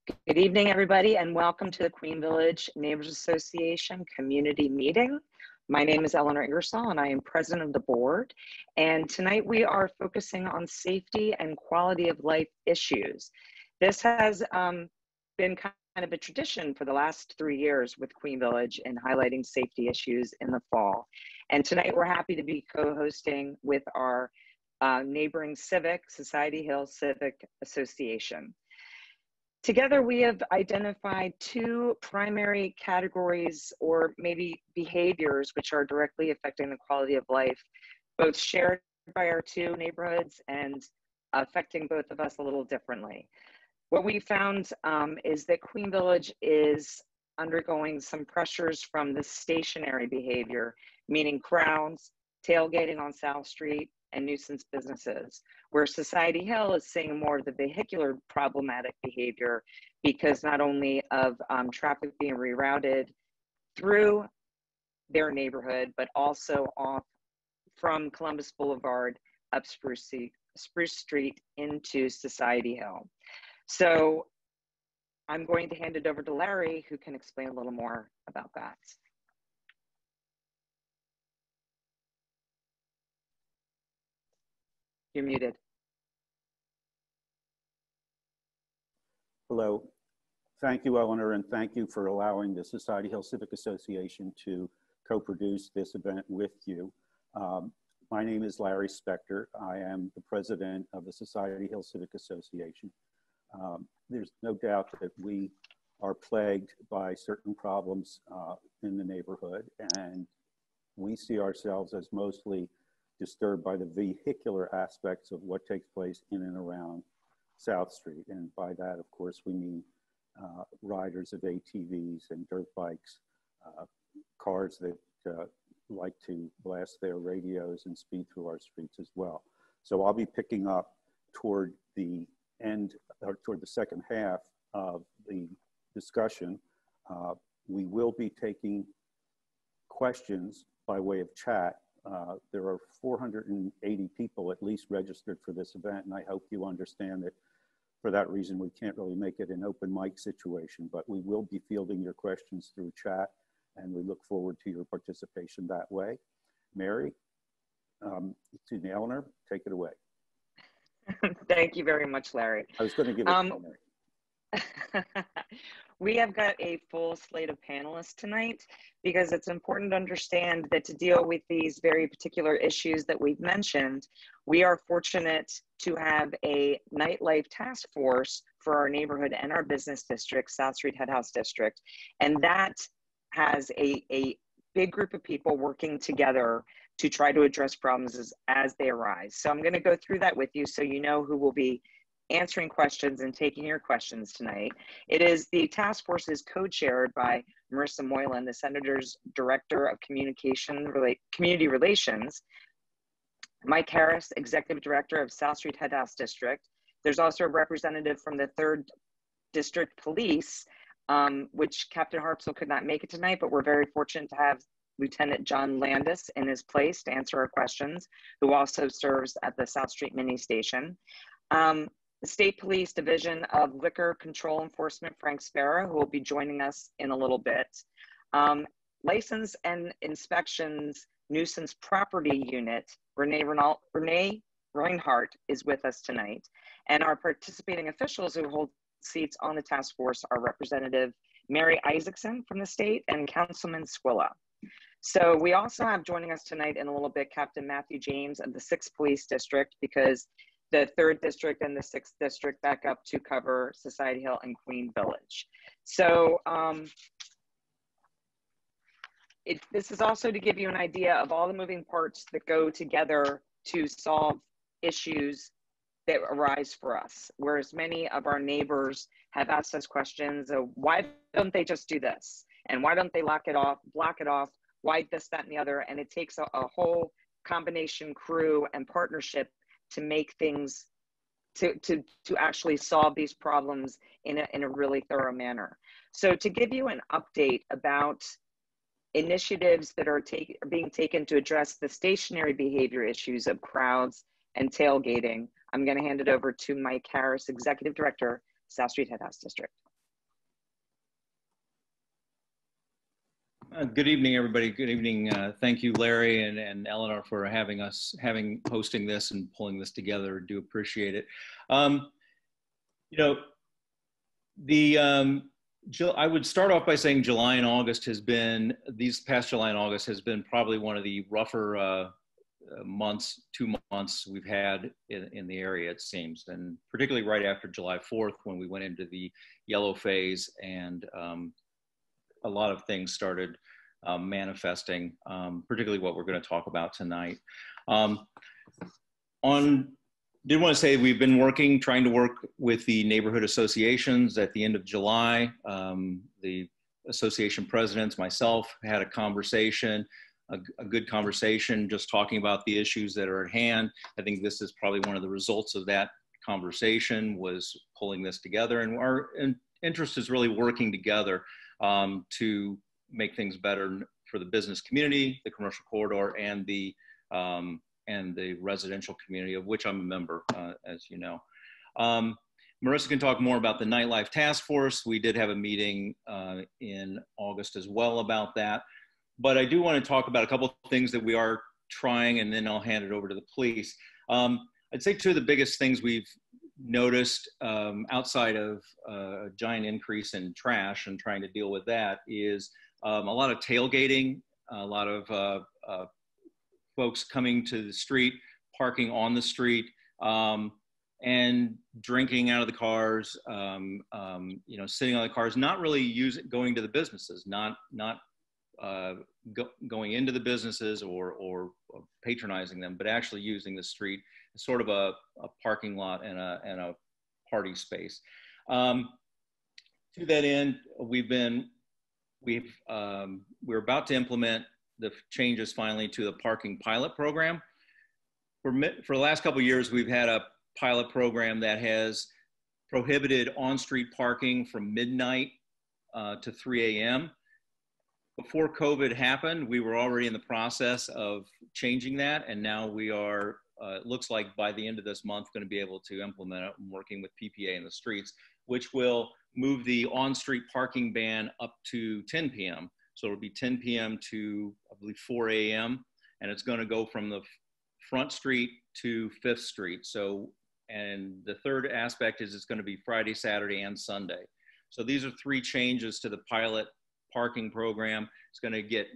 Good evening, everybody, and welcome to the Queen Village Neighbors Association community meeting. My name is Eleanor Ingersoll, and I am president of the board. And tonight we are focusing on safety and quality of life issues. This has been kind of a tradition for the last 3 years with Queen Village in highlighting safety issues in the fall. And tonight we're happy to be co-hosting with our neighboring civic, Society Hill Civic Association. Together, we have identified two primary categories or maybe behaviors which are directly affecting the quality of life, both shared by our two neighborhoods and affecting both of us a little differently. What we found is that Queen Village is undergoing some pressures from the stationary behavior, meaning crowds, tailgating on South Street, and nuisance businesses, where Society Hill is seeing more of the vehicular problematic behavior because not only of traffic being rerouted through their neighborhood, but also off from Columbus Boulevard up Spruce Street into Society Hill. So I'm going to hand it over to Larry, who can explain a little more about that. You're muted. Hello. Thank you, Eleanor, and thank you for allowing the Society Hill Civic Association to co-produce this event with you. My name is Larry Spector. I am the president of the Society Hill Civic Association. There's no doubt that we are plagued by certain problems in the neighborhood, and we see ourselves as mostly disturbed by the vehicular aspects of what takes place in and around South Street. And by that, of course, we mean riders of ATVs and dirt bikes, cars that like to blast their radios and speed through our streets as well. So I'll be picking up toward the end, or toward the second half of the discussion. We will be taking questions by way of chat. There are 480 people at least registered for this event, and I hope you understand that for that reason we can't really make it an open mic situation, but we will be fielding your questions through chat, and we look forward to your participation that way. Mary, excuse me, Eleanor, take it away. Thank you very much, Larry. I was going to give it to Mary. We have got a full slate of panelists tonight because it's important to understand that to deal with these very particular issues that we've mentioned, we are fortunate to have a NightLife Task Force for our neighborhood and our business district, South Street Headhouse District. And that has a big group of people working together to try to address problems as they arise. So I'm going to go through that with you so you know who will be answering questions and taking your questions tonight. It is the task force is co-chaired by Marissa Moylan, the Senator's Director of Community Relations, Mike Harris, Executive Director of South Street Headhouse District. There's also a representative from the 3rd District Police, which Captain Harpsel could not make it tonight, but we're very fortunate to have Lieutenant John Landis in his place to answer our questions, who also serves at the South Street Mini Station. The State Police Division of Liquor Control Enforcement, Frank Sparrow, who will be joining us in a little bit. License and Inspections Nuisance Property Unit, Renee Reinhardt is with us tonight. And our participating officials who hold seats on the task force are Representative Mary Isaacson from the state and Councilman Squilla. So we also have joining us tonight in a little bit Captain Matthew James of the 6th Police District, because the 3rd District and the 6th District back up to cover Society Hill and Queen Village. So this is also to give you an idea of all the moving parts that go together to solve issues that arise for us. Whereas many of our neighbors have asked us questions of why don't they just do this? And why don't they block it off? Why this, that, and the other? And it takes a whole combination crew and partnership to make things, to actually solve these problems in a really thorough manner. So to give you an update about initiatives that are being taken to address the stationary behavior issues of crowds and tailgating, I'm going to hand it over to Mike Harris, Executive Director, South Street Headhouse District. Good evening, everybody. Good evening. Thank you, Larry and Eleanor, for hosting this and pulling this together. Do appreciate it. You know, I would start off by saying July and August these past July and August has been probably one of the rougher months, 2 months we've had in the area, it seems, and particularly right after July 4th when we went into the yellow phase and a lot of things started manifesting, particularly what we're going to talk about tonight. Did want to say we've been trying to work with the neighborhood associations at the end of July. The association presidents, myself, had a conversation, a good conversation, just talking about the issues that are at hand. I think this is probably one of the results of that conversation was pulling this together, and our interest is really working together to make things better for the business community, the commercial corridor, and the residential community, of which I'm a member, as you know. Marissa can talk more about the NightLife Task Force. We did have a meeting in August as well about that. But I do want to talk about a couple of things that we are trying, and then I'll hand it over to the police. I'd say two of the biggest things we've noticed outside of a giant increase in trash and trying to deal with that is a lot of tailgating, a lot of folks coming to the street, parking on the street, and drinking out of the cars, you know, sitting on the cars, not really going to the businesses, not going into the businesses or patronizing them, but actually using the street as sort of a parking lot and a party space. To that end, we're about to implement the changes finally to the parking pilot program. For the last couple of years, we've had a pilot program that has prohibited on-street parking from midnight to 3 a.m. Before COVID happened, we were already in the process of changing that, and now we are, it looks like by the end of this month, going to be able to implement it and working with PPA in the streets, which will move the on-street parking ban up to 10 p.m. So it'll be 10 p.m. to, I believe, 4 a.m., and it's going to go from the Front Street to 5th Street. So, and the third aspect is it's going to be Friday, Saturday, and Sunday. So these are three changes to the pilot parking program. It's going to get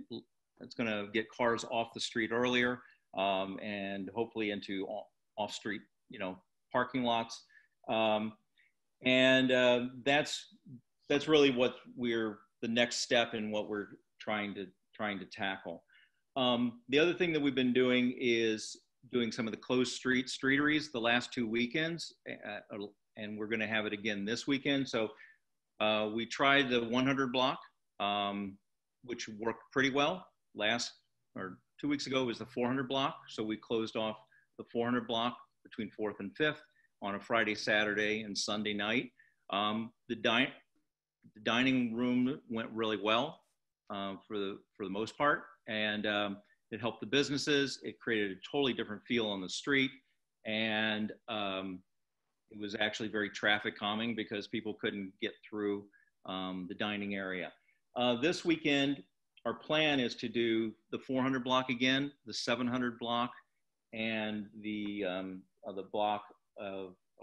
cars off the street earlier, and hopefully into off-street, you know, parking lots. That's really what the next step in what we're trying to tackle. The other thing that we've been doing is doing some of the closed streeteries the last 2 weekends, and we're going to have it again this weekend. So we tried the 100 block, which worked pretty well. 2 weeks ago was the 400 block. So we closed off the 400 block between 4th and 5th on a Friday, Saturday, and Sunday night. The dining room went really well for the most part, and it helped the businesses. It created a totally different feel on the street, and it was actually very traffic calming because people couldn't get through the dining area. This weekend, our plan is to do the 400 block again, the 700 block, and the block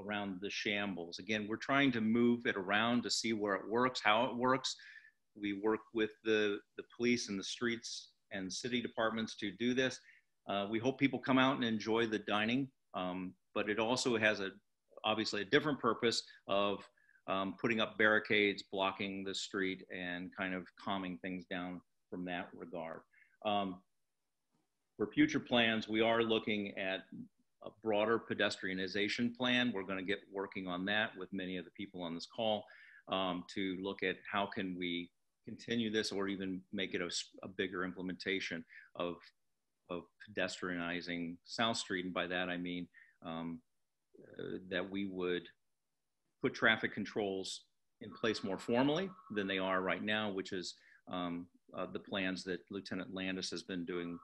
around the Shambles. Again, we're trying to move it around to see where it works, how it works. We work with the police and the streets and city departments to do this. We hope people come out and enjoy the dining, but it also has obviously a different purpose of putting up barricades, blocking the street, and kind of calming things down from that regard. For future plans, we are looking at a broader pedestrianization plan. We're going to get working on that with many of the people on this call to look at how can we continue this or even make it a bigger implementation of pedestrianizing South Street. And by that, I mean that we would put traffic controls in place more formally than they are right now, which is the plans that Lieutenant Landis has been doing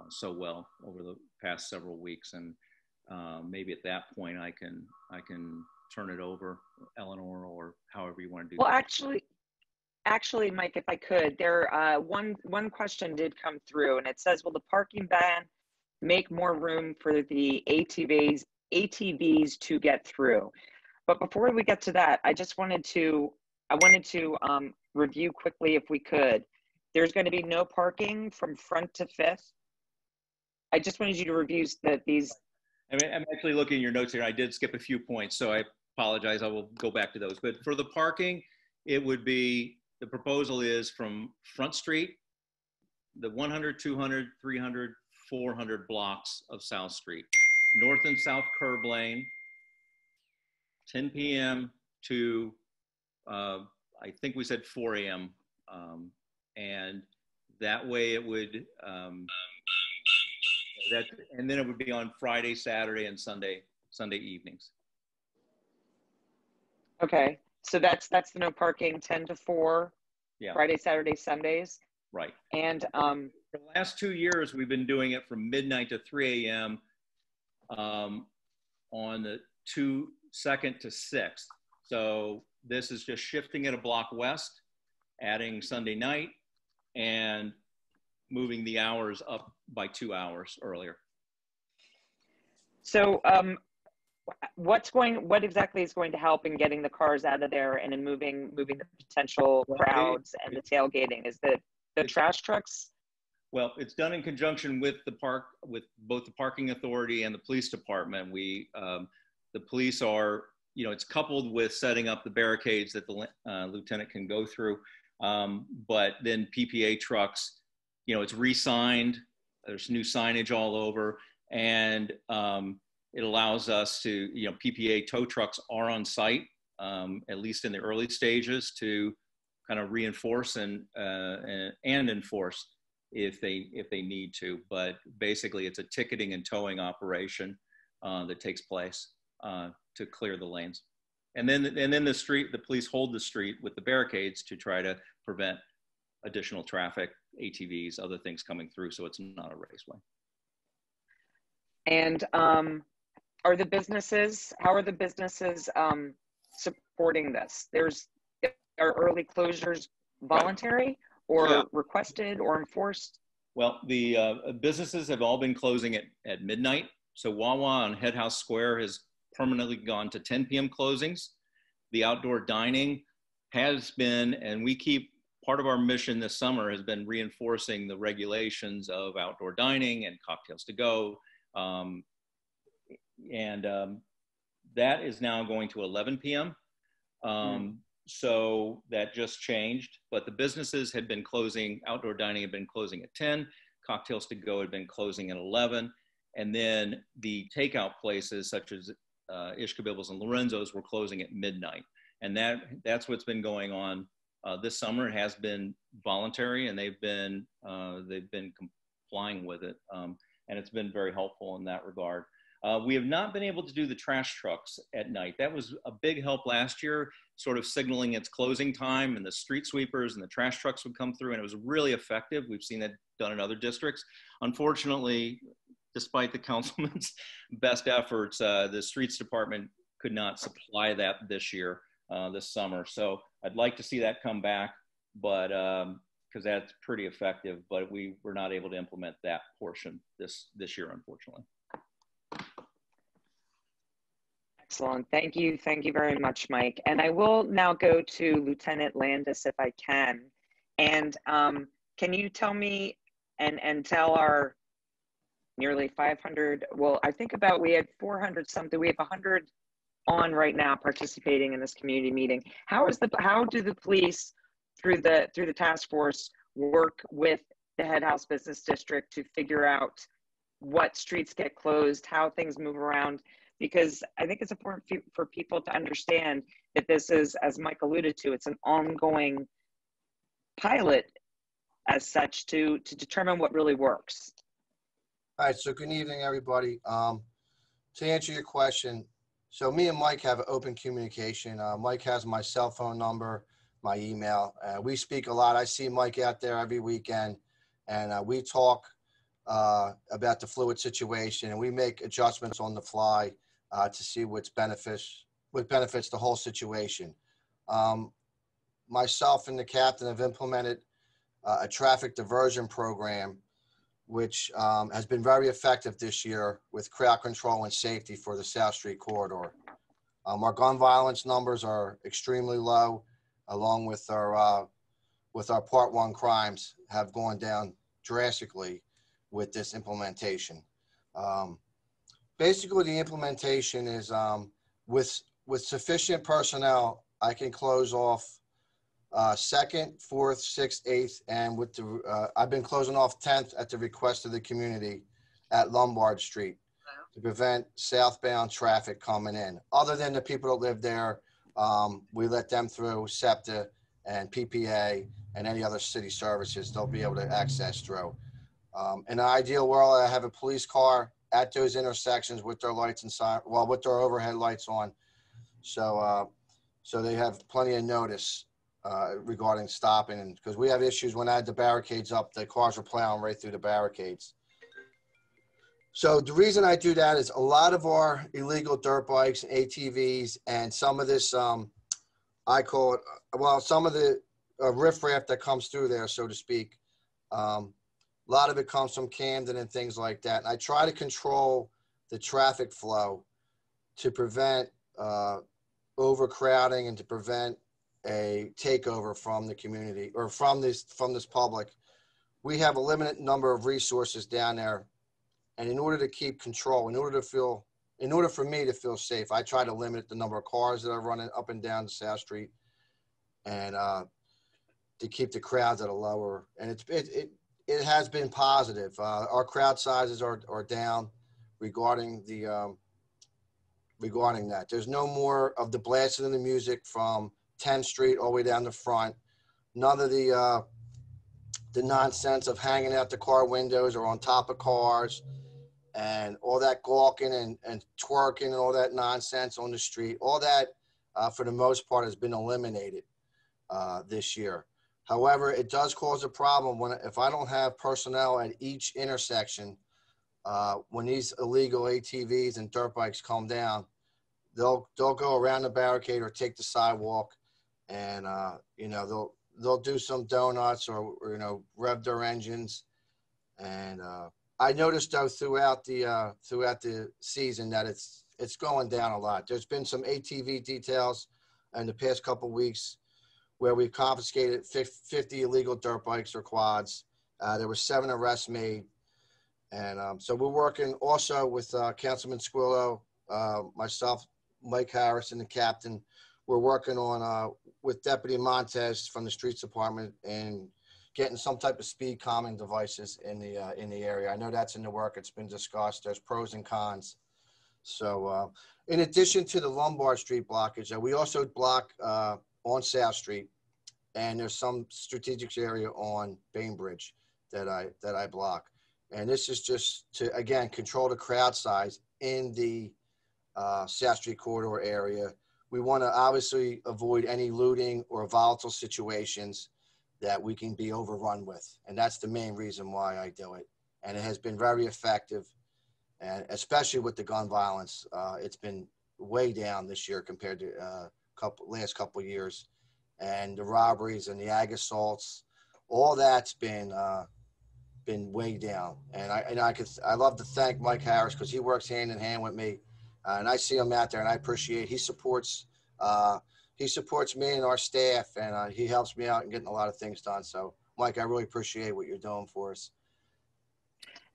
so well over the past several weeks. And maybe at that point I can turn it over, Eleanor, or however you want to do Well, that. actually, actually, Mike, if I could, one question did come through, and it says, will the parking ban make more room for the ATVs to get through? But before we get to that, I wanted to review quickly, if we could. There's going to be no parking from Front to Fifth. I just wanted you to review these. I mean, I'm actually looking at your notes here. I did skip a few points, so I apologize. I will go back to those. But for the parking, it would be, the proposal is from Front Street, the 100, 200, 300, 400 blocks of South Street, north and south curb lane, 10 p.m. to, I think we said 4 a.m. And that way it would, and then it would be on Friday, Saturday, and Sunday evenings. Okay, so that's the no parking, 10 to 4, yeah. Friday, Saturday, Sundays. Right. And for the last 2 years, we've been doing it from midnight to 3 a.m. On the 2nd to 6th. So this is just shifting it a block west, adding Sunday night, and moving the hours up by 2 hours earlier. So what exactly is going to help in getting the cars out of there and in moving the potential crowds and the tailgating? Is the trash trucks? Well, it's done in conjunction with with both the parking authority and the police department. The police are, it's coupled with setting up the barricades that the lieutenant can go through. But then PPA trucks, it's re-signed, there's new signage all over, and it allows us to, PPA tow trucks are on site, at least in the early stages, to kind of reinforce and enforce if they need to. But basically it's a ticketing and towing operation that takes place to clear the lanes. And then the police hold the street with the barricades to try to prevent additional traffic, ATVs, other things coming through, so it's not a raceway. And how are the businesses supporting this? Are early closures voluntary or requested or enforced? Well, the businesses have all been closing at midnight. So Wawa on Headhouse Square has permanently gone to 10 p.m. closings. The outdoor dining has been, and part of our mission this summer has been reinforcing the regulations of outdoor dining and cocktails to go. That is now going to 11 p.m. So that just changed, but the businesses had been closing, outdoor dining had been closing at 10, cocktails to go had been closing at 11, and then the takeout places such as Ishkabibble's and Lorenzo's were closing at midnight. And that's what's been going on this summer. It has been voluntary, and they've been complying with it, and it's been very helpful in that regard. We have not been able to do the trash trucks at night. That was a big help last year, sort of signaling its closing time, and the street sweepers and the trash trucks would come through, and it was really effective. We've seen that done in other districts. Unfortunately, despite the councilman's best efforts, the streets department could not supply that this year, this summer. So I'd like to see that come back, but because that's pretty effective, but we were not able to implement that portion this year, unfortunately. Excellent. Thank you. Thank you very much, Mike. And I will now go to Lieutenant Landis if I can. And can you tell me and tell our nearly 500, well, I think we had 400 something, we have 100 on right now participating in this community meeting. How do the police through the task force work with the Headhouse Business District to figure out what streets get closed, how things move around? Because I think it's important for people to understand that this is, as Mike alluded to, it's an ongoing pilot as such to determine what really works. All right, so good evening, everybody. To answer your question, so me and Mike have open communication. Mike has my cell phone number, my email. We speak a lot. I see Mike out there every weekend, and we talk about the fluid situation, and we make adjustments on the fly to see what benefits the whole situation. myself and the captain have implemented a traffic diversion program, which has been very effective this year with crowd control and safety for the South Street corridor. Our gun violence numbers are extremely low, along with our Part 1 crimes have gone down drastically with this implementation. Basically, the implementation is with sufficient personnel, I can close off 2nd, 4th, 6th, 8th, and with the I've been closing off 10th at the request of the community at Lombard Street to prevent southbound traffic coming in. Other than the people that live there, we let them through SEPTA and PPA and any other city services they'll be able to access through. In an ideal world, I have a police car at those intersections with their lights inside, well, with their overhead lights on. So they have plenty of notice regarding stopping, and because we have issues when I had the barricades up, the cars were plowing right through the barricades. So the reason I do that is a lot of our illegal dirt bikes and ATVs and some of this, I call it, well, some of the riffraff that comes through there, so to speak. A lot of it comes from Camden and things like that. And I try to control the traffic flow to prevent overcrowding and to prevent a takeover from the community or from this public. We have a limited number of resources down there. And in order to keep control, in order for me to feel safe, I try to limit the number of cars that are running up and down South Street, and to keep the crowds at a lower. And it has been positive. Our crowd sizes are down regarding that. There's no more of the blasting of the music from 10th Street all the way down the front. None of the nonsense of hanging out the car windows or on top of cars. And all that gawking and twerking and all that nonsense on the street, all that, for the most part, has been eliminated this year. However, it does cause a problem if I don't have personnel at each intersection. When these illegal ATVs and dirt bikes come down, they'll go around the barricade or take the sidewalk, and they'll do some donuts or rev their engines, and I noticed though throughout the season that it's going down a lot. There's been some ATV details in the past couple of weeks where we've confiscated 50 illegal dirt bikes or quads. There were 7 arrests made, and so we're working also with Councilman Squilla, myself, Mike Harris, and the captain. We're working on with Deputy Montez from the Streets Department and getting some type of speed calming devices in the area. I know that's in the work. It's been discussed. There's pros and cons. So in addition to the Lombard Street blockage, we also block on South Street, and there's some strategic area on Bainbridge that I block. And this is just to, again, control the crowd size in the South Street corridor area. We want to obviously avoid any looting or volatile situations that we can be overrun with. And that's the main reason why I do it. And it has been very effective, and especially with the gun violence. It's been way down this year compared to last couple of years. And the robberies and the ag assaults, all that's been way down. And I love to thank Mike Harris, because he works hand in hand with me. And I see him out there, and I appreciate he supports me and our staff, and he helps me out in getting a lot of things done. So, Mike, I really appreciate what you're doing for us.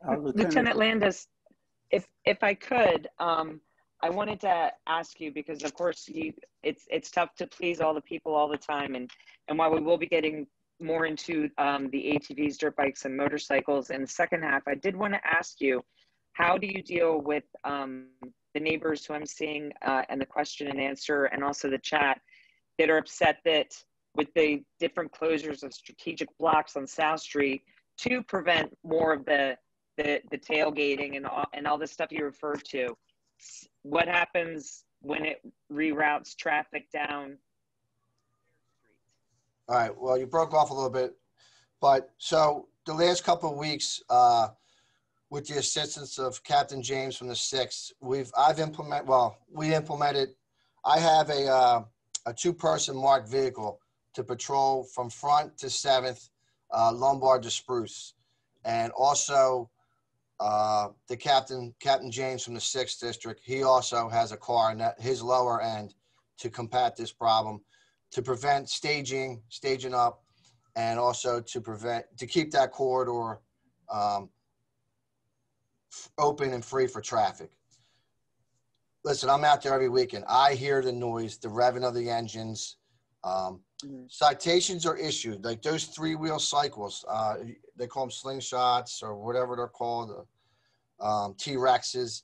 Lieutenant Landis, if I could, I wanted to ask you, because of course it's tough to please all the people all the time, and while we will be getting more into the ATVs, dirt bikes, and motorcycles in the second half, I did want to ask you, how do you deal with the neighbors who I'm seeing and the question and answer, and also the chat, that are upset that with the different closures of strategic blocks on South Street to prevent more of the tailgating and all the stuff you referred to, what happens when it reroutes traffic down? All right, well, you broke off a little bit, but so the last couple of weeks, with the assistance of Captain James from the 6th, I have a 2-person marked vehicle to patrol from Front to 7th, Lombard to Spruce. And also the Captain James from the 6th District, he also has a car in his lower end to combat this problem, to prevent staging up, and also to keep that corridor open and free for traffic. Listen, I'm out there every weekend. I hear the noise, the revving of the engines. Citations are issued, like those 3-wheel cycles. They call them slingshots or whatever they're called, T-Rexes.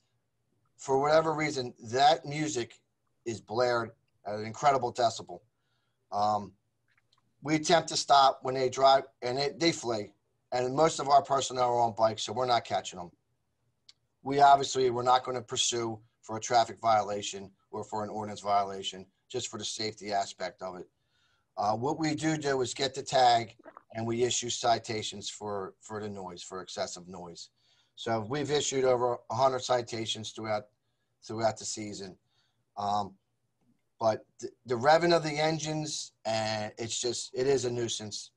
For whatever reason, that music is blared at an incredible decibel. We attempt to stop when they drive, and they flee. And most of our personnel are on bikes, so we're not catching them. We're not going to pursue for a traffic violation or for an ordinance violation, just for the safety aspect of it. What we do is get the tag, and we issue citations for the noise, for excessive noise. So we've issued over 100 citations throughout the season. But the revving of the engines, and it is a nuisance.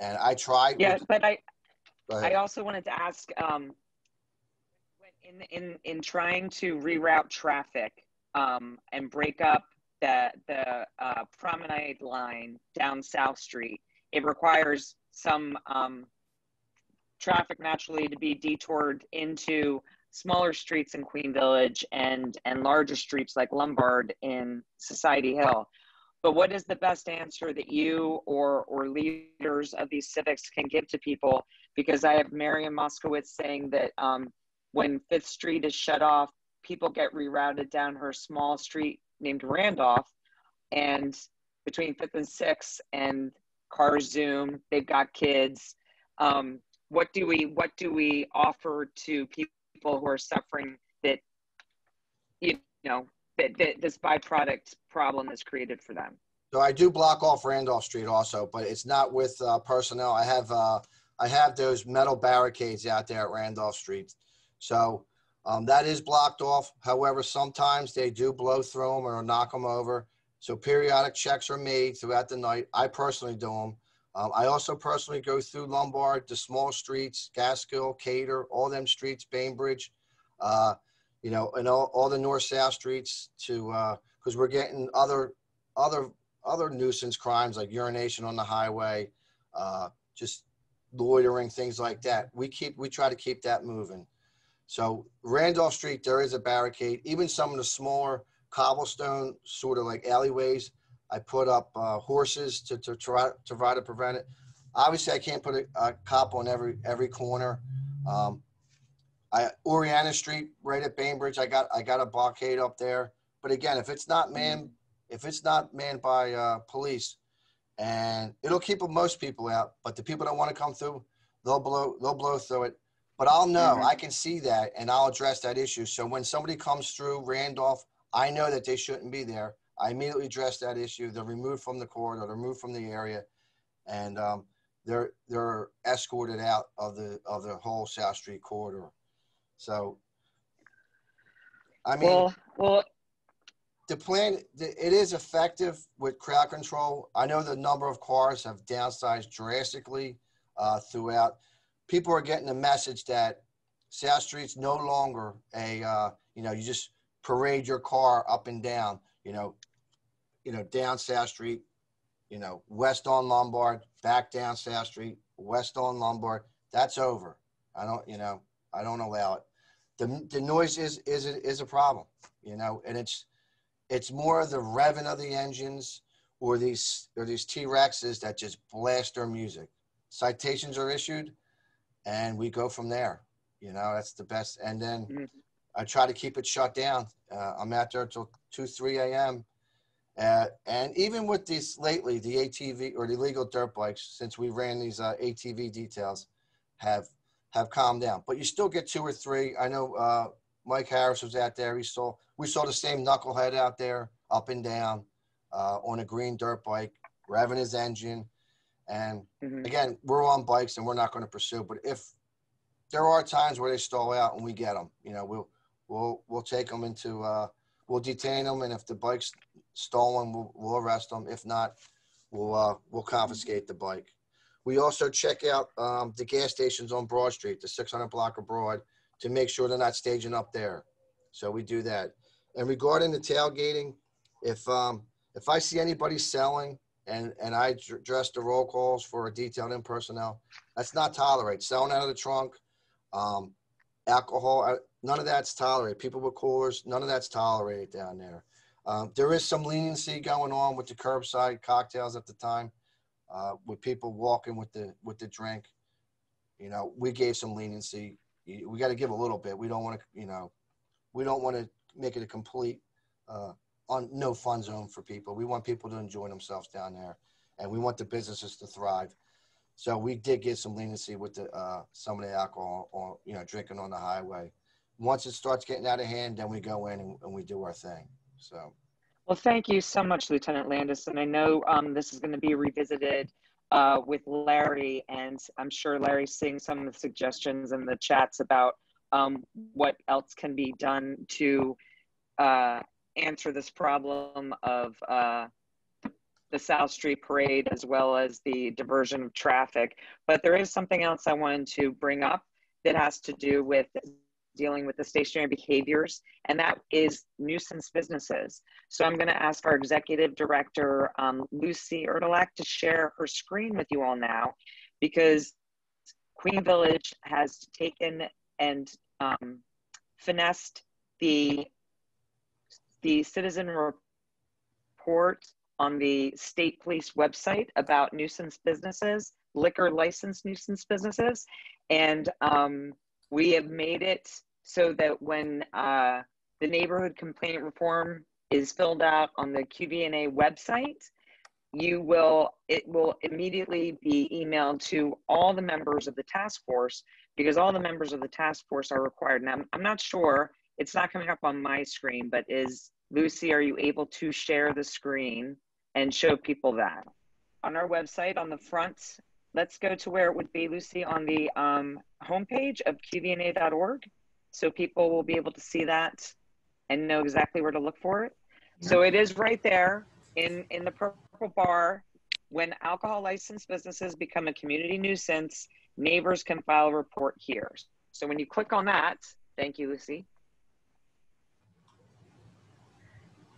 And I tried. Yeah, but I also wanted to ask, in trying to reroute traffic and break up the promenade line down South Street, it requires some traffic naturally to be detoured into smaller streets in Queen Village and larger streets like Lombard in Society Hill. But what is the best answer that you or leaders of these civics can give to people? Because I have Marion Moskowitz saying that when 5th Street is shut off, people get rerouted down her small street named Randolph, and between 5th and 6th, and cars zoom, they've got kids. What do we offer to people who are suffering that, that this byproduct problem is created for them? So I do block off Randolph Street also, but it's not with personnel. I have those metal barricades out there at Randolph Street. So that is blocked off. However, sometimes they do blow through them or knock them over. So periodic checks are made throughout the night. I personally do them. I also personally go through Lombard, the small streets, Gaskill, Cater, all them streets, Bainbridge, and all the north-south streets because we're getting other nuisance crimes like urination on the highway, just loitering, things like that. We try to keep that moving. So Randolph Street, there is a barricade. Even some of the smaller cobblestone sort of like alleyways, I put up horses to try to prevent it. Obviously, I can't put a cop on every corner. Oriana Street, right at Bainbridge, I got a blockade up there. But again, if it's not manned by police, and it'll keep most people out. But the people that want to come through, they'll blow through it. But I'll know, I can see that, and I'll address that issue. So when somebody comes through Randolph, I know that they shouldn't be there. I immediately address that issue. They're removed from the corridor, they're removed from the area, and they're escorted out of the whole South Street corridor. So, I mean, well, the plan, it is effective with crowd control. I know the number of cars have downsized drastically throughout. People are getting the message that South Street's no longer you just parade your car up and down, down South Street, west on Lombard, back down South Street, west on Lombard. That's over. I don't allow it. The noise is a problem, and it's more the revving of the engines or these T-Rexes that just blast their music. Citations are issued, and we go from there. That's the best. And then I try to keep it shut down. I'm out there until 2, 3 a.m. And even with these lately, the ATV or the illegal dirt bikes, since we ran these ATV details, have calmed down. But you still get 2 or 3. I know Mike Harris was out there. We saw the same knucklehead out there, up and down, on a green dirt bike, revving his engine. And again, we're on bikes and we're not going to pursue. But if there are times where they stall out and we get them, we'll take them we'll detain them. And if the bike's stolen, we'll arrest them. If not, we'll confiscate the bike. We also check out the gas stations on Broad Street, the 600 block of Broad, to make sure they're not staging up there. So we do that. And regarding the tailgating, if I see anybody selling and I address the roll calls for a detailed in personnel, that's not tolerated. Selling out of the trunk, alcohol, none of that's tolerated. People with coolers, none of that's tolerated down there. There is some leniency going on with the curbside cocktails at the time, with people walking with the drink. You know, we gave some leniency. We got to give a little bit. We don't want to, you know, we don't want to make it a complete no fun zone for people. We want people to enjoy themselves down there, and we want the businesses to thrive. So we did get some leniency with some of the alcohol, or, you know, drinking on the highway. Once it starts getting out of hand, then we go in and we do our thing. So. Well, thank you so much, Lieutenant Landis. And I know this is going to be revisited with Larry, and I'm sure Larry's seeing some of the suggestions in the chats about what else can be done to answer this problem of the South Street Parade, as well as the diversion of traffic. But there is something else I wanted to bring up that has to do with dealing with the stationary behaviors, and that is nuisance businesses. So I'm going to ask our executive director, Lucy Erdelak, to share her screen with you all now, because Queen Village has taken and finessed the citizen report on the state police website about nuisance businesses, liquor licensed nuisance businesses. And we have made it so that when the neighborhood complaint reform is filled out on the QVNA website, it will immediately be emailed to all the members of the task force, because all the members of the task force are required. Now, I'm not sure, it's not coming up on my screen, but Lucy, are you able to share the screen and show people that? On our website, on the front, let's go to where it would be, Lucy, on the homepage of QVNA.org. So people will be able to see that and know exactly where to look for it. So it is right there in the purple bar. When alcohol licensed businesses become a community nuisance, neighbors can file a report here. So when you click on that, thank you, Lucy,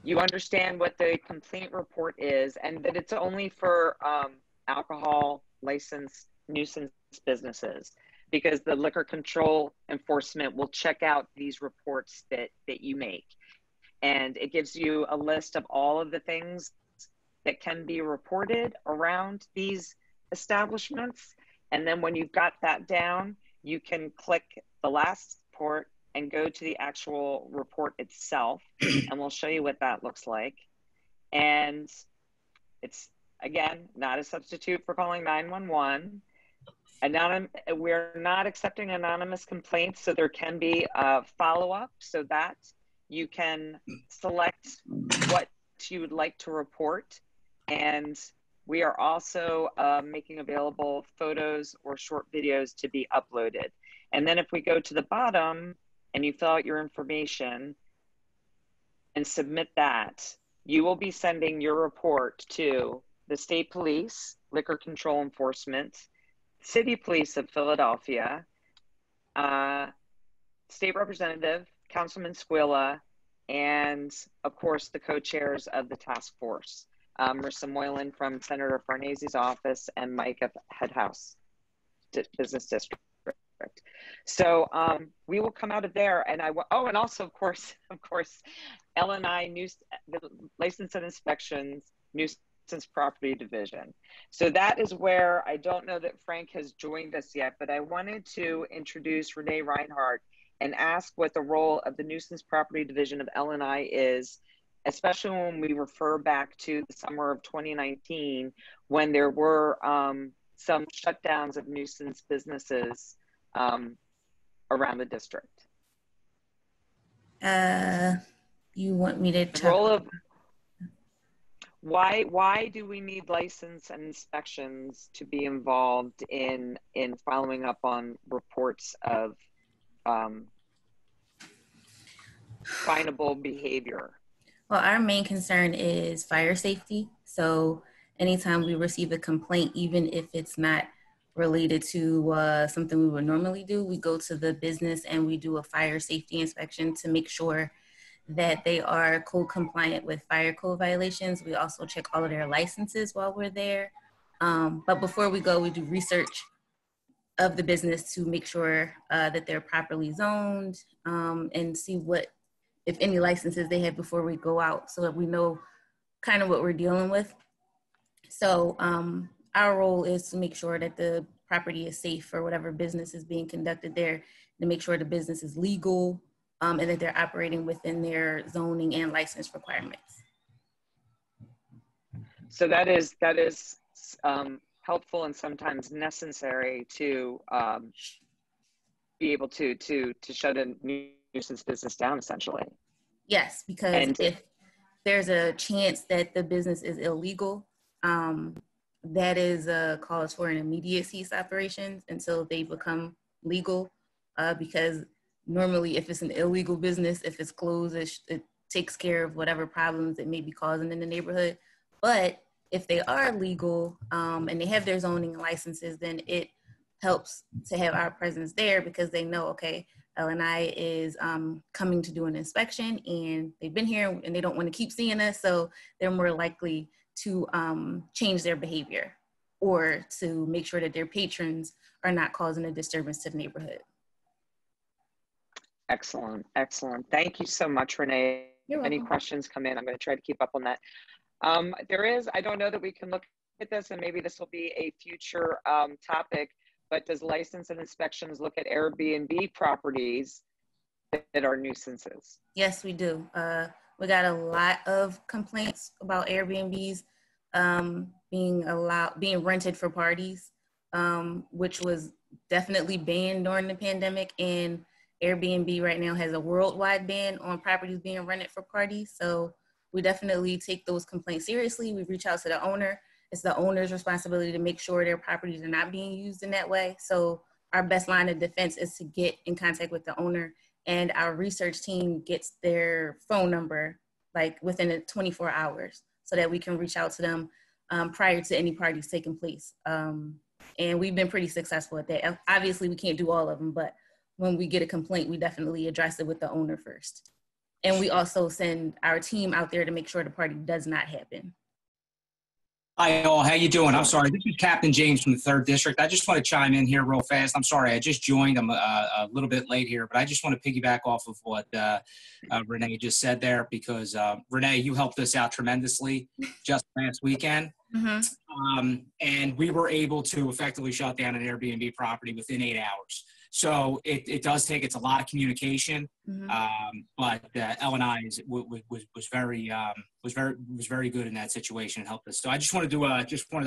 you understand what the complaint report is, and that it's only for alcohol licensed nuisance businesses, because the liquor control enforcement will check out these reports that you make. And it gives you a list of all of the things that can be reported around these establishments. And then when you've got that down, you can click the last report and go to the actual report itself, and we'll show you what that looks like. And it's, again, not a substitute for calling 911. We're not accepting anonymous complaints, so there can be a follow-up, so that you can select what you would like to report. And we are also making available photos or short videos to be uploaded. And then if we go to the bottom and you fill out your information and submit that, you will be sending your report to the State Police, Liquor Control Enforcement, City Police of Philadelphia, State Representative, Councilman Squilla, and of course the co-chairs of the task force, Marissa Moylan from Senator Farnese's office and Mike of Headhouse Business District. So we will come out of there, and and also of course LNI the License and Inspections Nuisance Property Division. So that is where, I don't know that Frank has joined us yet, but I wanted to introduce Renee Reinhardt and ask what the role of the Nuisance Property Division of LNI is, especially when we refer back to the summer of 2019, when there were some shutdowns of nuisance businesses around the district. You want me to the role of why do we need license and inspections to be involved in following up on reports of finable behavior? Well, our main concern is fire safety. So anytime we receive a complaint, even if it's not related to something we would normally do, we go to the business and we do a fire safety inspection to make sure that they are code compliant with fire code violations. We also check all of their licenses while we're there. But before we go, we do research of the business to make sure that they're properly zoned and see what, if any licenses they have before we go out, so that we know kind of what we're dealing with. So our role is to make sure that the property is safe for whatever business is being conducted there, to make sure the business is legal and that they're operating within their zoning and license requirements. So that is helpful and sometimes necessary to be able to shut a nuisance business down, essentially. Yes, because if there's a chance that the business is illegal, that is a cause for an immediate cease operations until they become legal. Because normally, if it's an illegal business, if it's closed, it takes care of whatever problems it may be causing in the neighborhood. But if they are legal and they have their zoning licenses, then it helps to have our presence there because they know, okay, LNI is coming to do an inspection and they've been here and they don't want to keep seeing us, so they're more likely to change their behavior or to make sure that their patrons are not causing a disturbance to the neighborhood. Excellent, excellent. Thank you so much, Renee. You're If any welcome. questions come in, I'm going to try to keep up on that. I don't know that we can look at this, and maybe this will be a future topic, but does license and inspections look at Airbnb properties that are nuisances? Yes, we do. We got a lot of complaints about Airbnbs being rented for parties, which was definitely banned during the pandemic. And Airbnb right now has a worldwide ban on properties being rented for parties. So we definitely take those complaints seriously. We reach out to the owner. It's the owner's responsibility to make sure their properties are not being used in that way. So our best line of defense is to get in contact with the owner, and our research team gets their phone number like within 24 hours so that we can reach out to them prior to any parties taking place. And we've been pretty successful at that. Obviously, we can't do all of them, but when we get a complaint, we definitely address it with the owner first. And we also send our team out there to make sure the party does not happen. Hi all, how you doing? I'm sorry, this is Captain James from the 3rd District. I just want to chime in here real fast. I'm sorry, I just joined. I'm a little bit late here, but I just want to piggyback off of what Renee just said there, because Renee, you helped us out tremendously just last weekend. Mm-hmm. And we were able to effectively shut down an Airbnb property within 8 hours. So it does take, it's a lot of communication, mm-hmm. But LNI was very good in that situation and helped us. So I just wanted to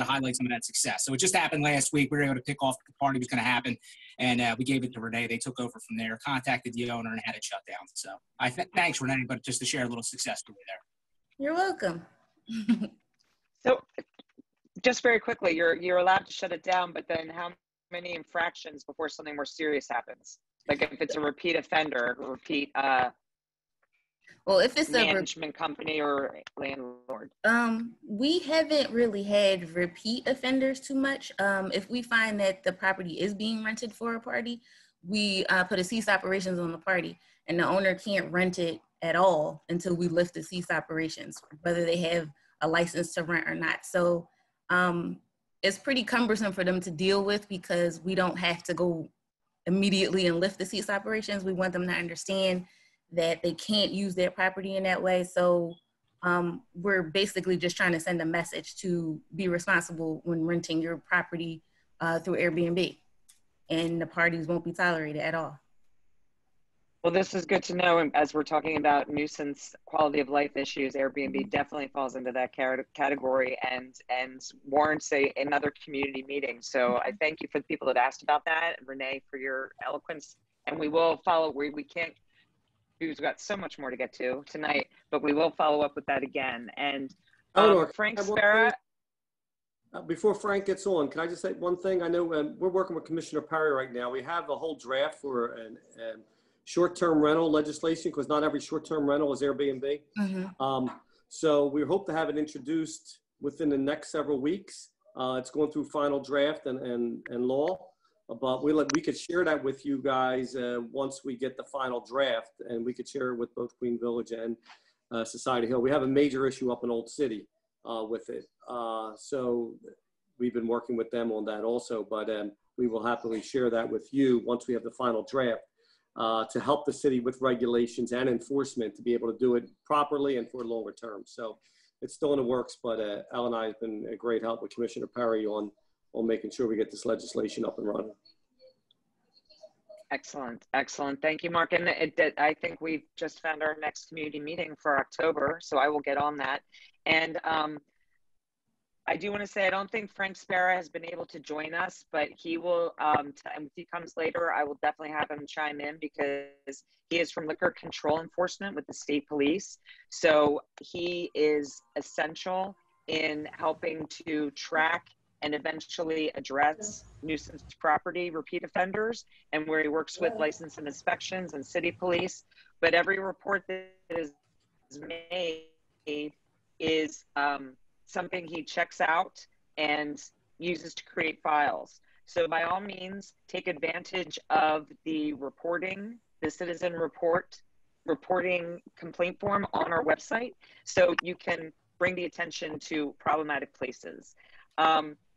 highlight some of that success. So it just happened last week. We were able to pick off the party was going to happen, and we gave it to Renee. They took over from there, contacted the owner, and had it shut down. So thanks, Renee, but just to share a little success story there. You're welcome. So just very quickly, you're allowed to shut it down, but then how many infractions before something more serious happens? Like if it's a repeat offender, repeat well, if it's management company or landlord. We haven't really had repeat offenders too much. If we find that the property is being rented for a party, we put a cease operations on the party, and the owner can't rent it at all until we lift the cease operations, whether they have a license to rent or not. So it's pretty cumbersome for them to deal with because we don't have to go immediately and lift the cease operations. We want them to understand that they can't use their property in that way. So we're basically just trying to send a message to be responsible when renting your property through Airbnb, and the parties won't be tolerated at all. Well, this is good to know. And as we're talking about nuisance quality of life issues, Airbnb definitely falls into that category and warrants another community meeting. So I thank you for the people that asked about that, and Renee for your eloquence. And we will follow. We can't. We've got so much more to get to tonight, but we will follow up with that again. And Eleanor, Frank Spera. Before Frank gets on, can I just say one thing? I know we're working with Commissioner Perry right now. We have a whole draft for short-term rental legislation, because not every short-term rental is Airbnb. Mm-hmm. So we hope to have it introduced within the next several weeks. It's going through final draft and law, but we could share that with you guys once we get the final draft, and we could share it with both Queen Village and Society Hill. We have a major issue up in Old City with it. So we've been working with them on that also, but we will happily share that with you once we have the final draft to help the city with regulations and enforcement to be able to do it properly and for longer term. So it's still in the works, but Al and I have been a great help with Commissioner Perry on making sure we get this legislation up and running. Excellent, excellent. Thank you, Mark. And I think we've just found our next community meeting for October, so I will get on that. And I do want to say I don't think Frank Sparrow has been able to join us, but he will, and if he comes later, I will definitely have him chime in because he is from Liquor Control Enforcement with the state police. So he is essential in helping to track and eventually address nuisance property repeat offenders, and where he works with license and inspections and city police. But every report that is made is something he checks out and uses to create files. So by all means, take advantage of the reporting, the citizen reporting complaint form on our website, so you can bring the attention to problematic places.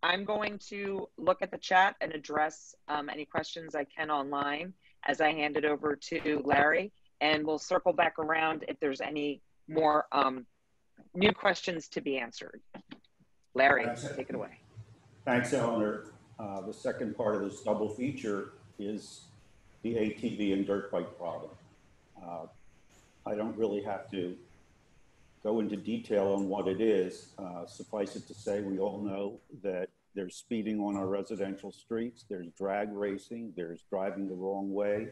I'm going to look at the chat and address any questions I can online as I hand it over to Larry, and we'll circle back around if there's any more new questions to be answered. Larry, take it away. Thanks, Eleanor. The second part of this double feature is the ATV and dirt bike problem. I don't really have to go into detail on what it is. Suffice it to say, we all know that there's speeding on our residential streets, there's drag racing, there's driving the wrong way,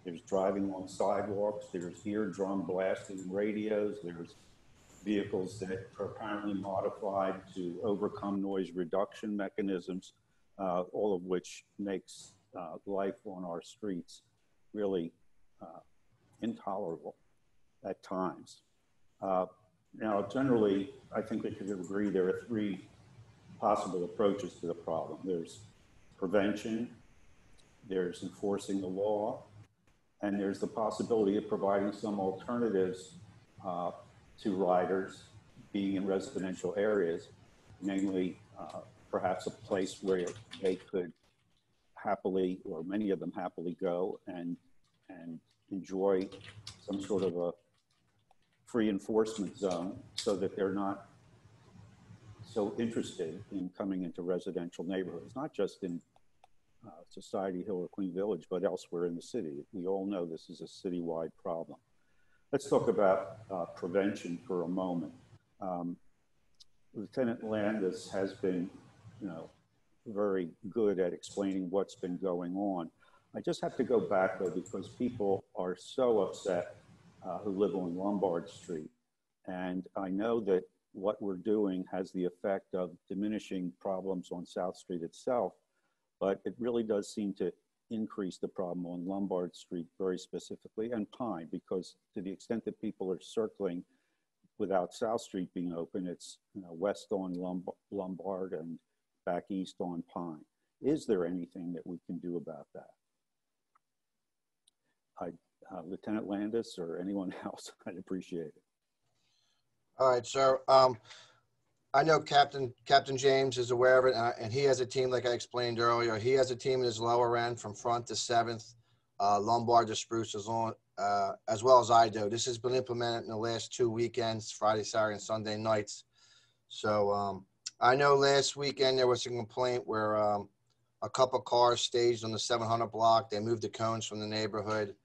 there's driving on sidewalks, there's eardrum blasting radios, there's vehicles that are apparently modified to overcome noise reduction mechanisms, all of which makes life on our streets really intolerable at times. Now, generally, I think we could agree there are three possible approaches to the problem. There's prevention, there's enforcing the law, and there's the possibility of providing some alternatives to riders being in residential areas, namely perhaps a place where they could happily, or many of them happily, go and enjoy some sort of a free enforcement zone so that they're not so interested in coming into residential neighborhoods, not just in Society Hill or Queen Village, but elsewhere in the city. We all know this is a citywide problem. Let's talk about prevention for a moment. Lieutenant Landis has been, very good at explaining what's been going on. I just have to go back though, because people are so upset who live on Lombard Street. And I know that what we're doing has the effect of diminishing problems on South Street itself, but it really does seem to increase the problem on Lombard Street very specifically, and Pine, because to the extent that people are circling without South Street being open, it's west on Lombard and back east on Pine. Is there anything that we can do about that? Lieutenant Landis or anyone else, I'd appreciate it. All right, sir. I know Captain James is aware of it, and he has a team, like I explained earlier. He has a team in his lower end from Front to 7th, Lombard to Spruce is on, as well as I do. This has been implemented in the last 2 weekends, Friday, Saturday, and Sunday nights. So I know last weekend there was a complaint where a couple cars staged on the 700 block. They moved the cones from the neighborhood.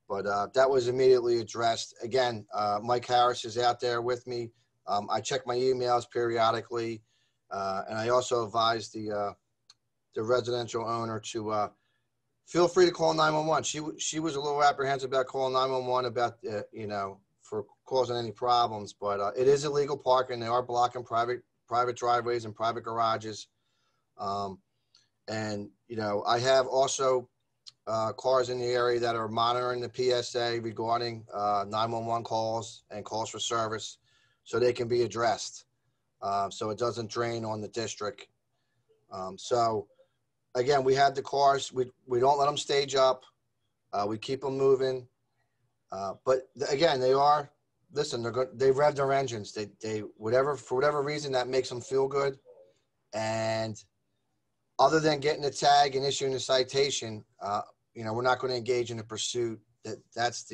But that was immediately addressed. Again, Mike Harris is out there with me. I check my emails periodically, and I also advise the residential owner to feel free to call 911. She was a little apprehensive about calling 911 about for causing any problems, but it is illegal parking. They are blocking private driveways and private garages, and I have also cars in the area that are monitoring the PSA regarding 911 calls and calls for service, so they can be addressed. so it doesn't drain on the district. So again, we have the cars. We don't let them stage up. We keep them moving. But again, they are, listen, they rev their engines. They for whatever reason that makes them feel good. And other than getting a tag and issuing a citation, we're not going to engage in a pursuit. That's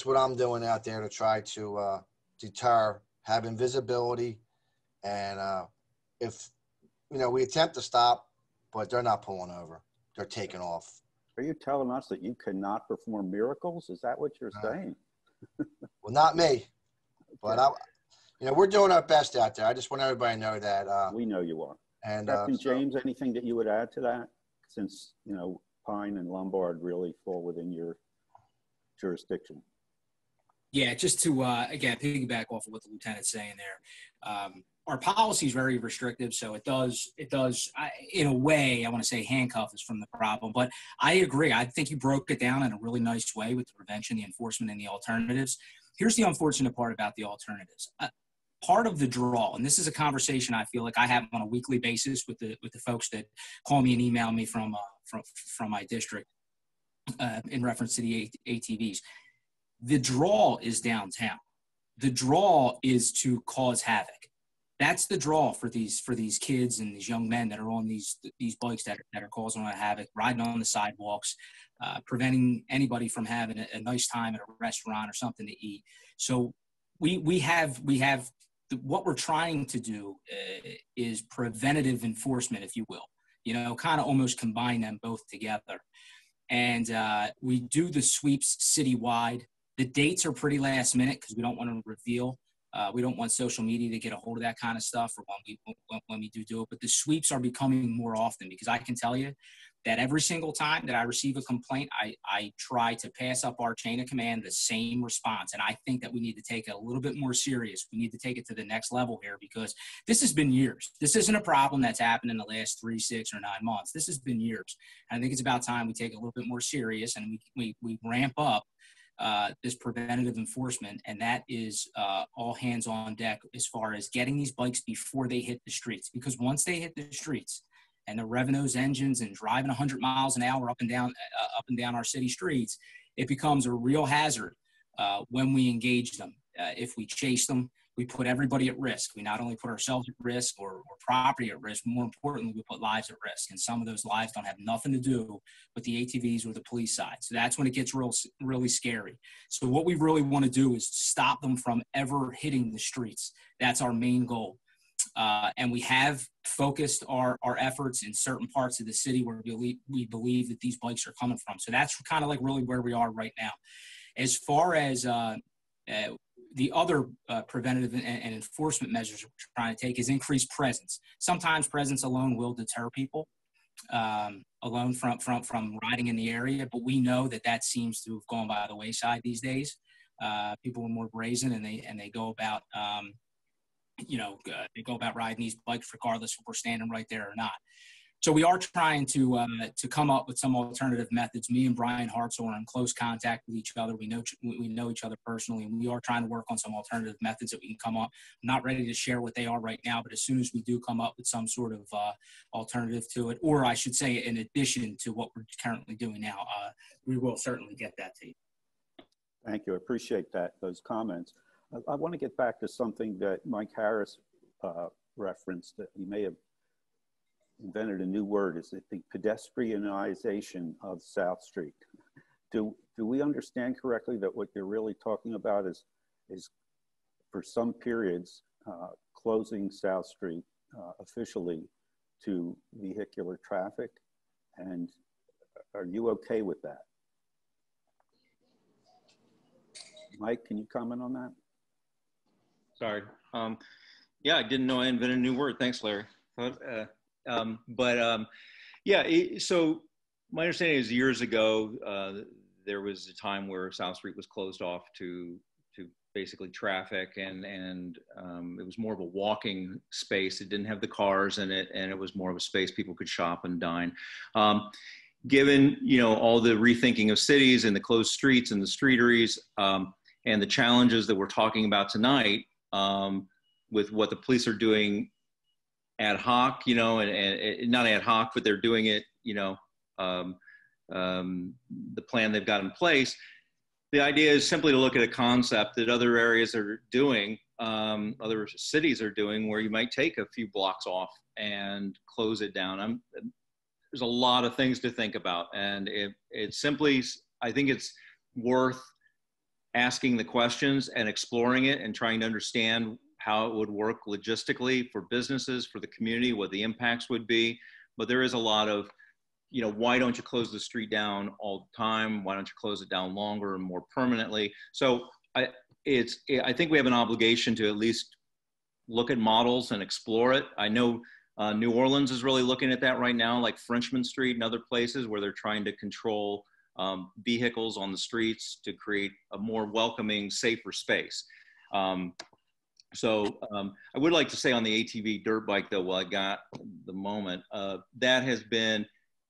what I'm doing out there to try to deter, have invisibility. And if, we attempt to stop, but they're not pulling over. They're taking off. Are you telling us that you cannot perform miracles? Is that what you're saying? Well, not me, but we're doing our best out there. I just want everybody to know that. We know you are. And Captain James, anything that you would add to that? Since, Pine and Lombard really fall within your jurisdiction. Yeah, just to, again, piggyback off of what the lieutenant's saying there. Our policy is very restrictive, so it does, in a way, I want to say handcuff us from the problem. But I agree. I think you broke it down in a really nice way with the prevention, the enforcement, and the alternatives. Here's the unfortunate part about the alternatives. Part of the draw, and this is a conversation I feel like I have on a weekly basis with the folks that call me and email me from my district in reference to the ATVs. The draw is downtown. The draw is to cause havoc. That's the draw for these kids and these young men that are on these bikes that are causing a lot of havoc, riding on the sidewalks, preventing anybody from having a nice time at a restaurant or something to eat. So we have what we're trying to do is preventative enforcement, if you will. Kind of almost combine them both together. And we do the sweeps citywide. The dates are pretty last minute because we don't want to reveal. We don't want social media to get a hold of that kind of stuff or when we do it. But the sweeps are becoming more often because I can tell you that every single time that I receive a complaint, I try to pass up our chain of command the same response. And I think that we need to take it a little bit more serious. We need to take it to the next level here because this has been years. This isn't a problem that's happened in the last 3, 6, or 9 months. This has been years. And I think it's about time we take it a little bit more serious and we ramp up this preventative enforcement, and that is all hands on deck as far as getting these bikes before they hit the streets. Because once they hit the streets and they're revving those engines and driving 100 miles an hour up and down our city streets, it becomes a real hazard when we engage them. If we chase them, we put everybody at risk. We not only put ourselves at risk or property at risk, more importantly, we put lives at risk. And some of those lives don't have nothing to do with the ATVs or the police side. So that's when it gets really scary. So what we really want to do is stop them from ever hitting the streets. That's our main goal. And we have focused our efforts in certain parts of the city where we believe that these bikes are coming from. So that's kind of like really where we are right now. As far as the other preventative and enforcement measures we're trying to take is increased presence. Sometimes presence alone will deter people alone from riding in the area, but we know that seems to have gone by the wayside these days. People are more brazen and they go about riding these bikes regardless if we're standing right there or not. So we are trying to come up with some alternative methods. Me and Brian Hartzell are in close contact with each other. We know each other personally, and we are trying to work on some alternative methods that we can come up. I'm not ready to share what they are right now, but as soon as we do come up with some sort of alternative to it, or I should say in addition to what we're currently doing now, we will certainly get that to you. Thank you. I appreciate those comments. I want to get back to something that Mike Harris referenced that he may have invented a new word. Is it the pedestrianization of South Street? Do we understand correctly that what you're really talking about is for some periods closing South Street officially to vehicular traffic? And are you okay with that? Mike, can you comment on that? Sorry. Yeah, I didn't know I invented a new word. Thanks, Larry. So my understanding is years ago, there was a time where South Street was closed off to basically traffic, and it was more of a walking space. It didn't have the cars in it, and it was more of a space people could shop and dine. Given, all the rethinking of cities and the closed streets and the streeteries, and the challenges that we're talking about tonight, with what the police are doing ad hoc, you know, and not ad hoc, but they're doing it, you know, the plan they've got in place. The idea is simply to look at a concept that other areas are doing, other cities are doing, where you might take a few blocks off and close it down. There's a lot of things to think about, and it simply, I think it's worth asking the questions and exploring it and trying to understand how it would work logistically for businesses, for the community, what the impacts would be. But there is a lot of, you know, why don't you close the street down all the time? Why don't you close it down longer and more permanently? So I think we have an obligation to at least look at models and explore it. I know New Orleans is really looking at that right now, like Frenchman Street and other places where they're trying to control vehicles on the streets to create a more welcoming, safer space. So I would like to say on the ATV dirt bike, though, while I got the moment, that has been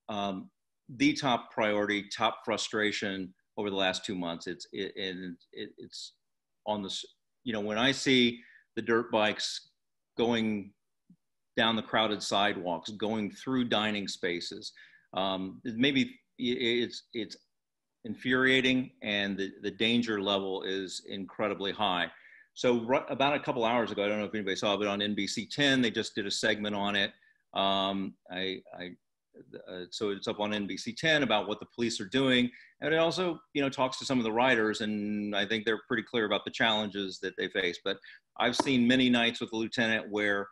the top priority, top frustration over the last 2 months. It's on the, you know, when I see the dirt bikes going down the crowded sidewalks, going through dining spaces, maybe it's infuriating, and the danger level is incredibly high. So about a couple hours ago, I don't know if anybody saw it, but on NBC 10, they just did a segment on it. So it's up on NBC 10 about what the police are doing. And it also, you know, talks to some of the riders, and I think they're pretty clear about the challenges that they face. But I've seen many nights with the lieutenant where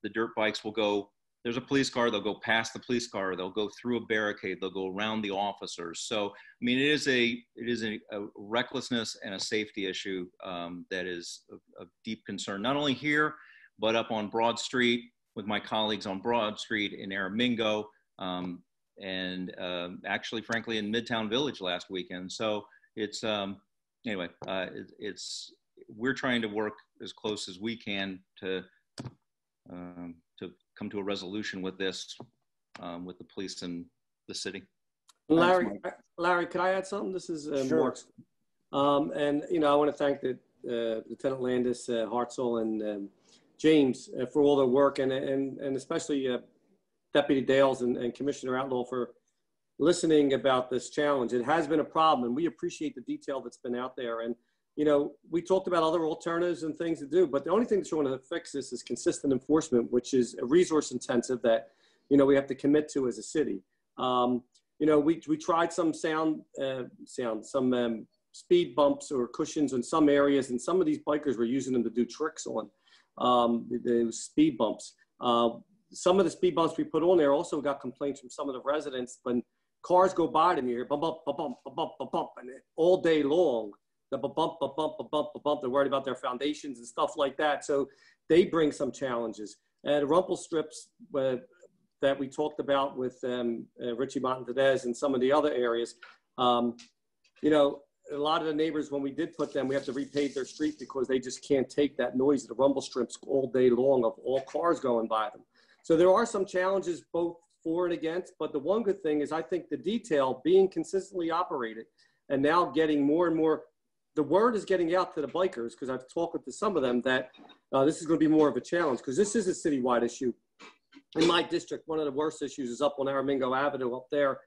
the dirt bikes will go, there's a police car, they'll go past the police car, they'll go through a barricade, they'll go around the officers. So, I mean, it is a recklessness and a safety issue that is of deep concern, not only here, but up on Broad Street with my colleagues on Broad Street in Aramingo, and actually, frankly, in Midtown Village last weekend. So it's, anyway, we're trying to work as close as we can to come to a resolution with this, with the police and the city. Larry, could I add something? This is Sure. Mark. And, you know, I want to thank Lieutenant Landis, Hartzell, and James for all their work, and especially Deputy Dales and Commissioner Outlaw for listening about this challenge. It has been a problem, and we appreciate the detail that's been out there. And, you know, we talked about other alternatives and things to do, but the only thing that's going to fix this is consistent enforcement, which is a resource intensive that, you know, we have to commit to as a city. You know, we tried some some speed bumps or cushions in some areas, and some of these bikers were using them to do tricks on the speed bumps. Some of the speed bumps we put on there also got complaints from some of the residents. When cars go by them, you hear bump, bump, bump, bump, bump, bump, bump, and all day long, the bump, bump, bump, bump, bump, bump. They're worried about their foundations and stuff like that. So they bring some challenges. And rumple strips that we talked about with Richie Montedez and some of the other areas, you know, a lot of the neighbors, when we did put them, we have to repave their street because they just can't take that noise of the rumble strips all day long of all cars going by them. So there are some challenges both for and against, but the one good thing is I think the detail being consistently operated and now getting more and more, the word is getting out to the bikers, because I've talked to some of them that this is going to be more of a challenge, because this is a citywide issue. In my district, one of the worst issues is up on Aramingo Avenue up there.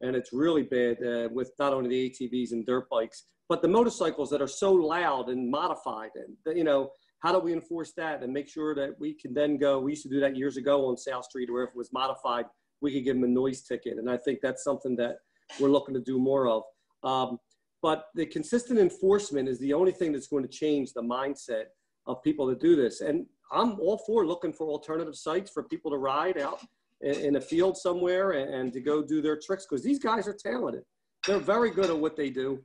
And it's really bad with not only the ATVs and dirt bikes, but the motorcycles that are so loud and modified. And, you know, how do we enforce that and make sure that we can then go, we used to do that years ago on South Street, where if it was modified, we could give them a noise ticket. And I think that's something that we're looking to do more of. But the consistent enforcement is the only thing that's going to change the mindset of people that do this. And I'm all for looking for alternative sites for people to ride out in a field somewhere and to go do their tricks, because these guys are talented. They're very good at what they do.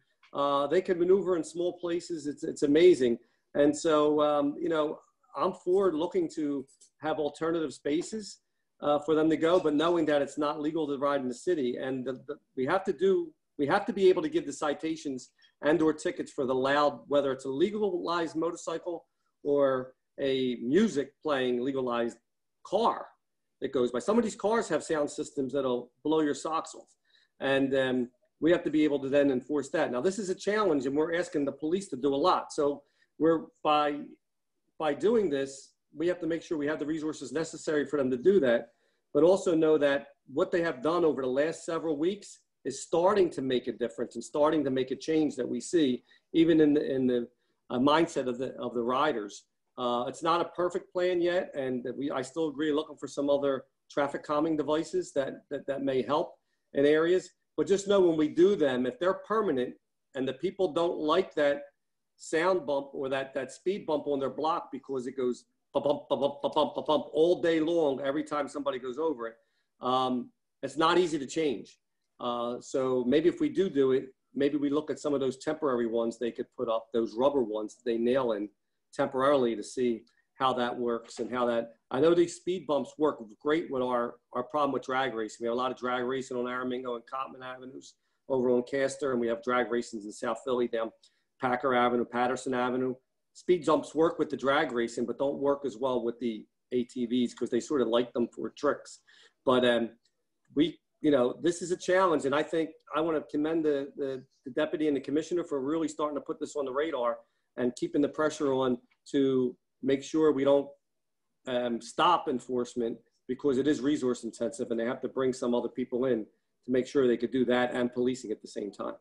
They can maneuver in small places. It's amazing. And so, you know, I'm for looking to have alternative spaces for them to go, but knowing that it's not legal to ride in the city. And we have to be able to give the citations and or tickets for the loud, whether it's a legalized motorcycle or a music playing legalized car that goes by. Some of these cars have sound systems that'll blow your socks off. And we have to be able to then enforce that. Now, this is a challenge, and we're asking the police to do a lot. So we're by by doing this, we have to make sure we have the resources necessary for them to do that, but also know that what they have done over the last several weeks is starting to make a difference and starting to make a change that we see even in the mindset of the riders. It's not a perfect plan yet, and I still agree looking for some other traffic calming devices that may help in areas. But just know when we do them, if they're permanent and the people don't like that sound bump or that speed bump on their block because it goes bump, bump, bump, bump, bump, bump, bump all day long every time somebody goes over it, it's not easy to change. So maybe if we do it, maybe we look at some of those temporary ones they could put up, those rubber ones they nail in temporarily to see how that works and how that, I know these speed bumps work great with our problem with drag racing. We have a lot of drag racing on Aramingo and Cotman Avenues over on Castor, and we have drag racings in South Philly down Packer Avenue, Patterson Avenue. Speed bumps work with the drag racing, but don't work as well with the ATVs because they sort of like them for tricks. But this is a challenge, and I think I want to commend the deputy and the commissioner for really starting to put this on the radar and keeping the pressure on to make sure we don't stop enforcement because it is resource intensive and they have to bring some other people in to make sure they could do that and policing at the same time.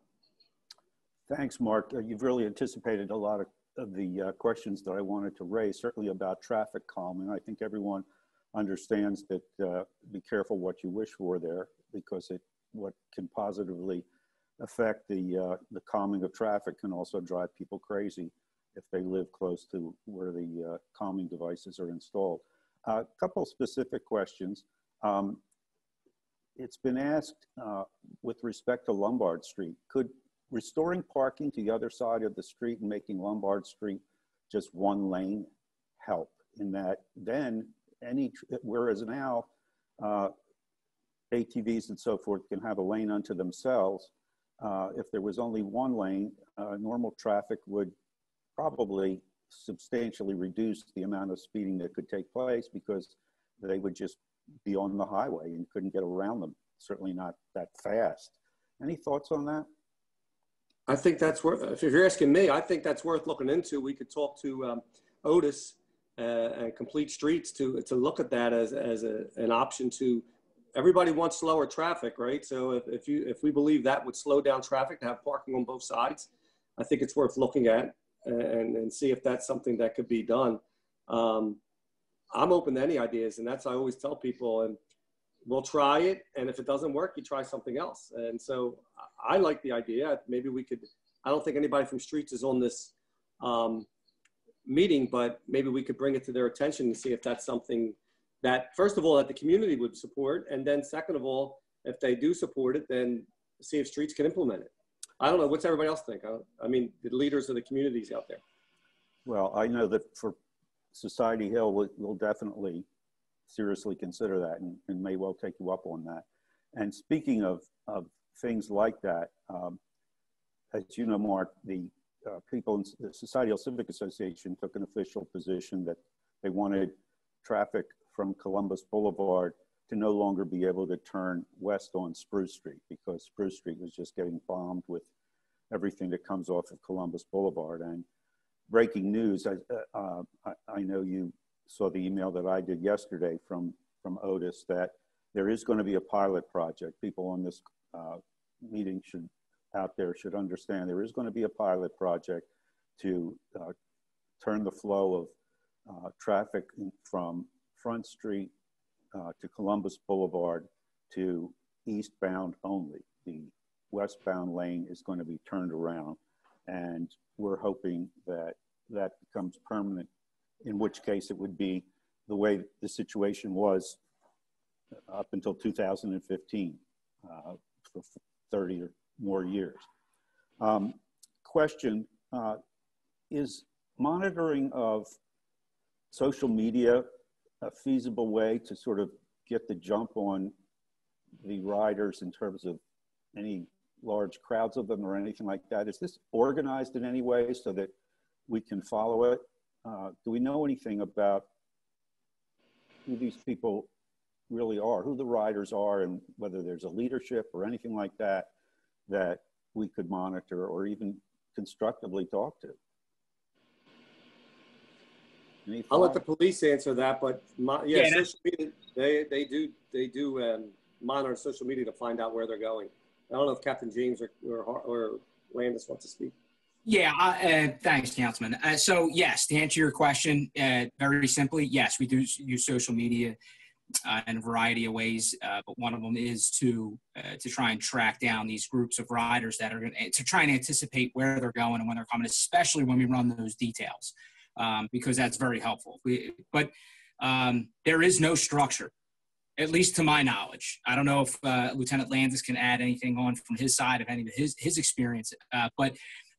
Thanks, Mark. You've really anticipated a lot of the questions that I wanted to raise, certainly about traffic calming. I think everyone understands that be careful what you wish for there, because what can positively affect the calming of traffic can also drive people crazy if they live close to where the calming devices are installed. A couple specific questions. It's been asked with respect to Lombard Street, could restoring parking to the other side of the street and making Lombard Street just one lane help in that then whereas now ATVs and so forth can have a lane unto themselves. If there was only one lane, normal traffic would probably substantially reduce the amount of speeding that could take place because they would just be on the highway and couldn't get around them, certainly not that fast. Any thoughts on that? I think that's worth, if you're asking me, I think that's worth looking into. We could talk to Otis and Complete Streets to look at that as an option to, everybody wants slower traffic, right? So if we believe that would slow down traffic to have parking on both sides, I think it's worth looking at and see if that's something that could be done. I'm open to any ideas, and that's I always tell people, and we'll try it, and if it doesn't work, you try something else. And so I like the idea. Maybe we could, I don't think anybody from Streets is on this meeting, but maybe we could bring it to their attention and see if that's something that, first of all, that the community would support, and then second of all, if they do support it, then see if Streets can implement it. I don't know, what's everybody else think? I mean, the leaders of the communities out there. Well, I know that for Society Hill, we'll definitely seriously consider that and may well take you up on that. And speaking of things like that, as you know, Mark, the people in the Society Hill Civic Association took an official position that they wanted traffic from Columbus Boulevard to no longer be able to turn west on Spruce Street because Spruce Street was just getting bombed with everything that comes off of Columbus Boulevard. And breaking news, I know you saw the email that I did yesterday from Otis that there is going to be a pilot project. People on this meeting out there should understand there is going to be a pilot project to turn the flow of traffic from Front Street to Columbus Boulevard to eastbound only. The westbound lane is going to be turned around, and we're hoping that that becomes permanent, in which case it would be the way the situation was up until 2015 for 30 or more years. Question, is monitoring of social media a feasible way to sort of get the jump on the riders in terms of any large crowds of them or anything like that? Is this organized in any way so that we can follow it? Do we know anything about who these people really are, who the riders are, and whether there's a leadership or anything like that that we could monitor or even constructively talk to? Any I'll let the thoughts? police answer that, but Yeah, social media, they do monitor social media to find out where they're going. I don't know if Captain James or Landis wants to speak. Yeah, thanks, Councilman. So yes, to answer your question, very simply, yes, we do use social media in a variety of ways, but one of them is to try and track down these groups of riders that are going to try and anticipate where they're going and when they're coming, especially when we run those details, because that's very helpful. But there is no structure, at least to my knowledge. I don't know if Lieutenant Landis can add anything on from his side of any of his experience, but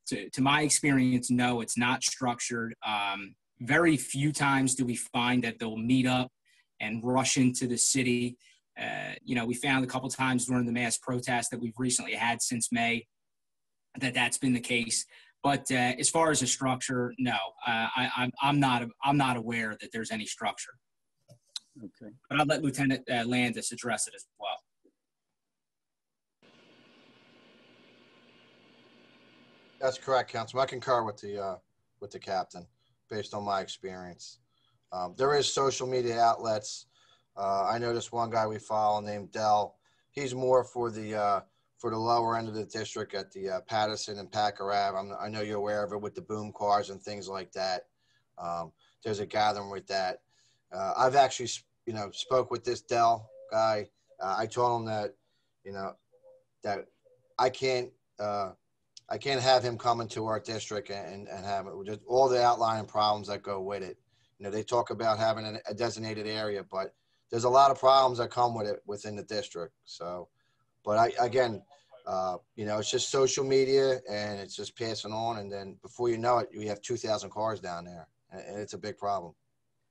to my experience, no, it's not structured. Very few times do we find that they'll meet up and rush into the city. We found a couple times during the mass protest that we've recently had since May that's been the case. But as far as a structure, no, I'm not aware that there's any structure. Okay. But I'll let Lieutenant Landis address it as well. That's correct, Councilman. I concur with the captain based on my experience. There is social media outlets. I noticed one guy we follow named Dell. He's more for the lower end of the district at the Patterson and Packer Ave. I know you're aware of it with the boom cars and things like that. There's a gathering with that. I've actually, spoke with this Dell guy. I told him that, that I can't have him come into our district and have just all the outlying problems that go with it. They talk about having a designated area, but there's a lot of problems that come with it within the district. So, but it's just social media and it's just passing on. And then before you know it, we have 2,000 cars down there and it's a big problem.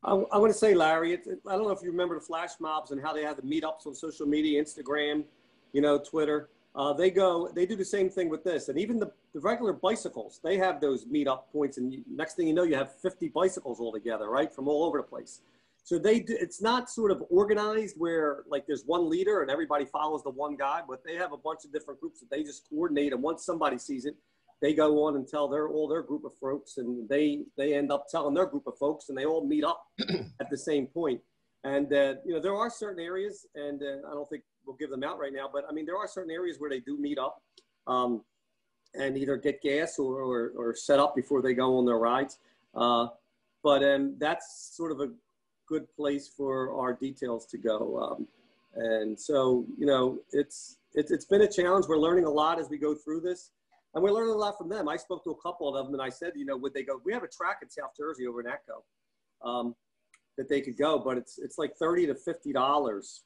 I want to say, Larry, I don't know if you remember the flash mobs and how they had the meetups on social media, Instagram, Twitter. They do the same thing with this. And even the regular bicycles, they have those meetup points. And next thing you know, you have 50 bicycles all together, right? From all over the place. So it's not sort of organized where like there's one leader and everybody follows the one guy, but they have a bunch of different groups that they just coordinate. And once somebody sees it, they go on and tell all their group of folks, and they end up telling their group of folks, and they all meet up at the same point. And, there are certain areas, and I don't think we'll give them out right now, but I mean, there are certain areas where they do meet up and either get gas or set up before they go on their rides. But that's sort of a good place for our details to go. And so, it's been a challenge. We're learning a lot as we go through this. And we're learning a lot from them. I spoke to a couple of them and I said, would they go? We have a track in South Jersey over in Echo that they could go, but it's like $30 to $50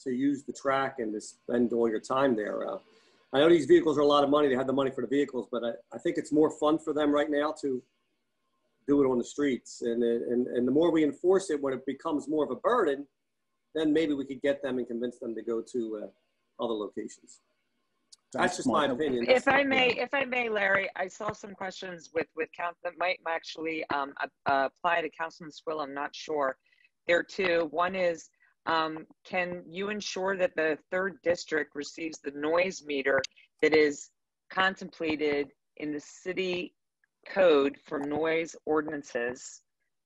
to use the track and to spend all your time there. I know these vehicles are a lot of money. They have the money for the vehicles, but I think it's more fun for them right now to do it on the streets. And the more we enforce it, when it becomes more of a burden, then maybe we could get them and convince them to go to other locations. That's just my opinion. If I may, Larry, I saw some questions with Count that might actually apply to Councilman Squilla. I'm not sure. There are two. One is, can you ensure that the 3rd district receives the noise meter that is contemplated in the city code for noise ordinances?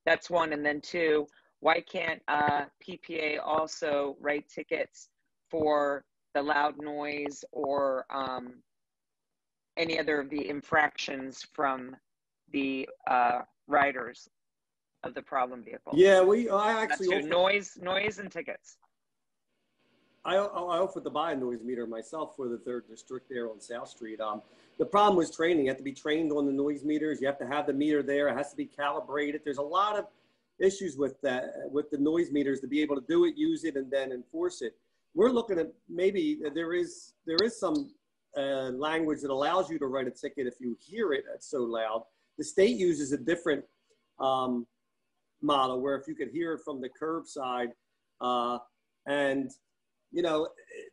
That's one. And then two, why can't PPA also write tickets for the loud noise or any other of the infractions from the riders of the problem vehicle? Yeah, I actually noise and tickets. I offered to buy a noise meter myself for the 3rd district there on South Street. The problem was training. You have to be trained on the noise meters. You have to have the meter there. It has to be calibrated. There's a lot of issues with that, with the noise meters, to be able to do it, use it, and then enforce it. We're looking at maybe there is some language that allows you to write a ticket if you hear it so loud. The state uses a different model where if you could hear it from the curbside, and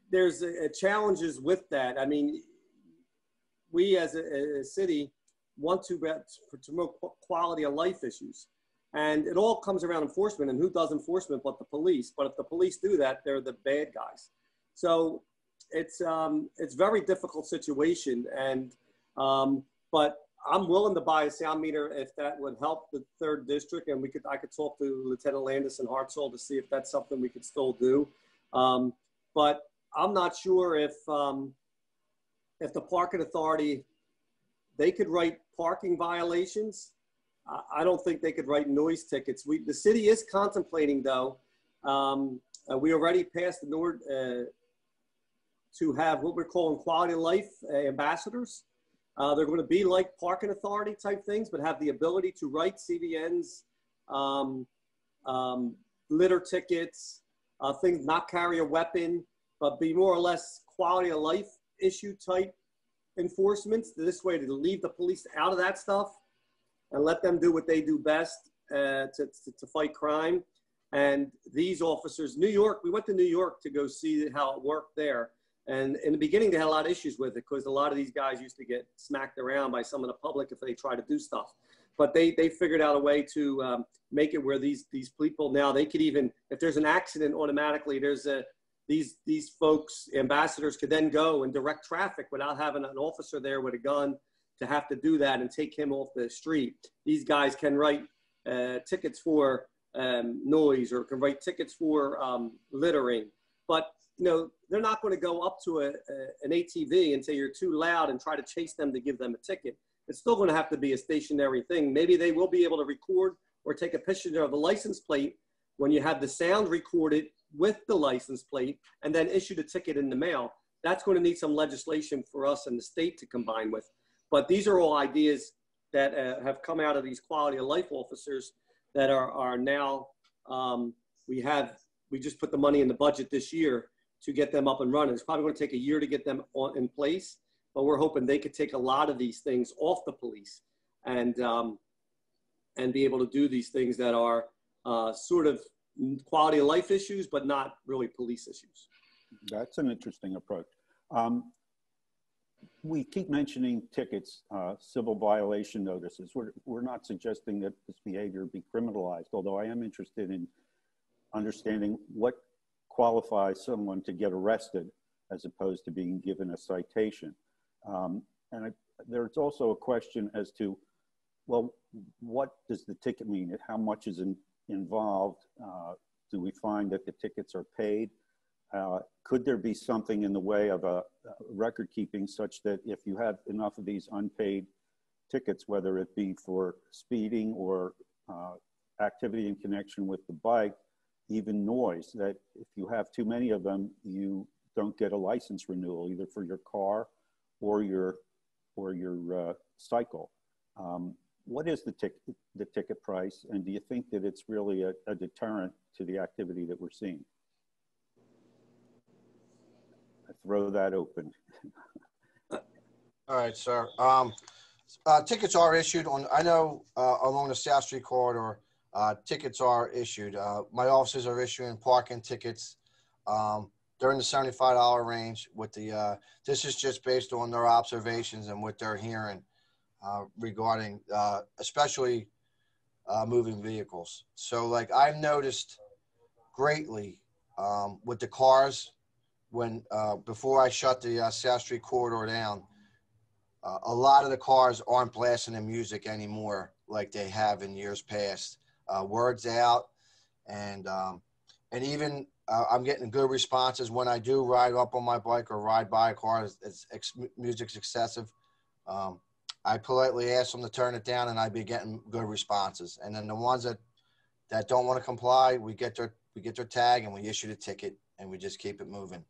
there's challenges with that. I mean, we as a city want to promote quality of life issues. And it all comes around enforcement, and who does enforcement but the police? But if the police do that, they're the bad guys. So it's very difficult situation. And but I'm willing to buy a sound meter if that would help the 3rd district, and I could talk to Lieutenant Landis and Hartsell to see if that's something we could still do. But I'm not sure if the parking authority, they could write parking violations. I don't think they could write noise tickets. The city is contemplating, though. We already passed the to have what we're calling quality of life ambassadors. They're going to be like parking authority type things, but have the ability to write CVNs, litter tickets, things, not carry a weapon, but be more or less quality of life issue type enforcements. This way to leave the police out of that stuff and let them do what they do best to fight crime. And these officers, New York, we went to New York to go see how it worked there. And in the beginning, they had a lot of issues with it because a lot of these guys used to get smacked around by some of the public if they try to do stuff. But they figured out a way to make it where these people now, they could even, if there's an accident automatically, there's these folks, ambassadors, could then go and direct traffic without having an officer there with a gun to have to do that and take him off the street. These guys can write tickets for noise, or can write tickets for littering. But you know, they're not going to go up to an ATV and say you're too loud and try to chase them to give them a ticket. It's still going to have to be a stationary thing. Maybe they will be able to record or take a picture of the license plate when you have the sound recorded with the license plate and then issue the ticket in the mail. That's going to need some legislation for us and the state to combine with. But these are all ideas that have come out of these quality of life officers that are now, we just put the money in the budget this year to get them up and running. It's probably going to take a year to get them in place, but we're hoping they could take a lot of these things off the police and be able to do these things that are sort of quality of life issues, but not really police issues. That's an interesting approach. We keep mentioning tickets, civil violation notices. We're not suggesting that this behavior be criminalized, although I am interested in understanding what qualifies someone to get arrested as opposed to being given a citation. There's also a question as to, well, what does the ticket mean? How much is involved? Do we find that the tickets are paid? Could there be something in the way of a record keeping such that if you have enough of these unpaid tickets, whether it be for speeding or activity in connection with the bike, even noise, that if you have too many of them, you don't get a license renewal either for your car or your cycle. What is the ticket price, and do you think that it's really a deterrent to the activity that we're seeing? I throw that open. All right, sir. Tickets are issued on, I know along the South Street corridor, tickets are issued. My officers are issuing parking tickets. They're in the $75 range with the, this is just based on their observations and what they're hearing regarding, especially moving vehicles. So like I've noticed greatly with the cars when, before I shut the South Street corridor down, a lot of the cars aren't blasting the music anymore like they have in years past. Words out, and even I'm getting good responses when I do ride up on my bike or ride by a car. Music's excessive. I politely ask them to turn it down, and I be getting good responses. And then the ones that don't want to comply, we get their tag and we issue the ticket, and we just keep it moving.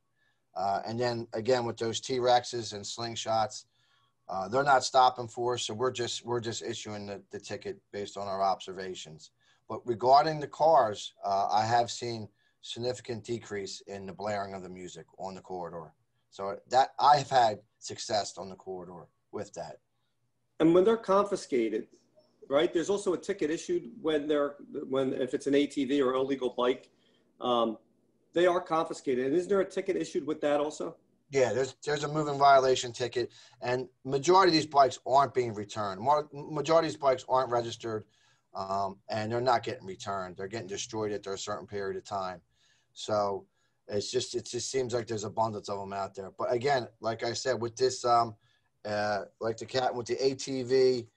And then again with those T-Rexes and slingshots, they're not stopping for us, so we're just issuing the ticket based on our observations. But regarding the cars, I have seen significant decrease in the blaring of the music on the corridor. So that I have had success on the corridor with that. And when they're confiscated, right? There's also a ticket issued if it's an ATV or illegal bike, they are confiscated. And isn't there a ticket issued with that also? Yeah, there's a moving violation ticket, and majority of these bikes aren't being returned. Majority of these bikes aren't registered, and they're not getting returned. They're getting destroyed after a certain period of time. So it just seems like there's abundance of them out there. But again, like I said, with this like the Capt with the ATV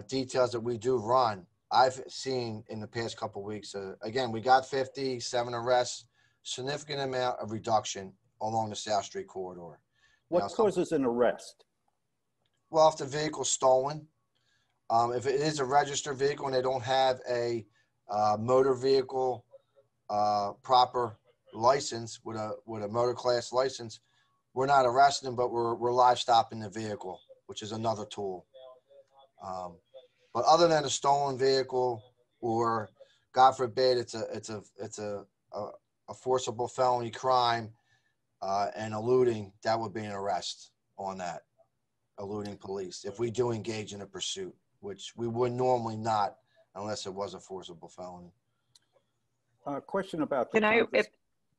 details that we do run, I've seen in the past couple of weeks, again, we got 57 arrests, significant amount of reduction along the South Street corridor. What causes an arrest? Well, if the vehicle's stolen, if it is a registered vehicle and they don't have a motor vehicle proper license with a motor class license, we're not arresting them, but we're live stopping the vehicle, which is another tool. But other than a stolen vehicle, or God forbid, it's a forcible felony crime and eluding, that would be an arrest on that, eluding police. If we do engage in a pursuit, which we would normally not, unless it was a forcible felony. Question about the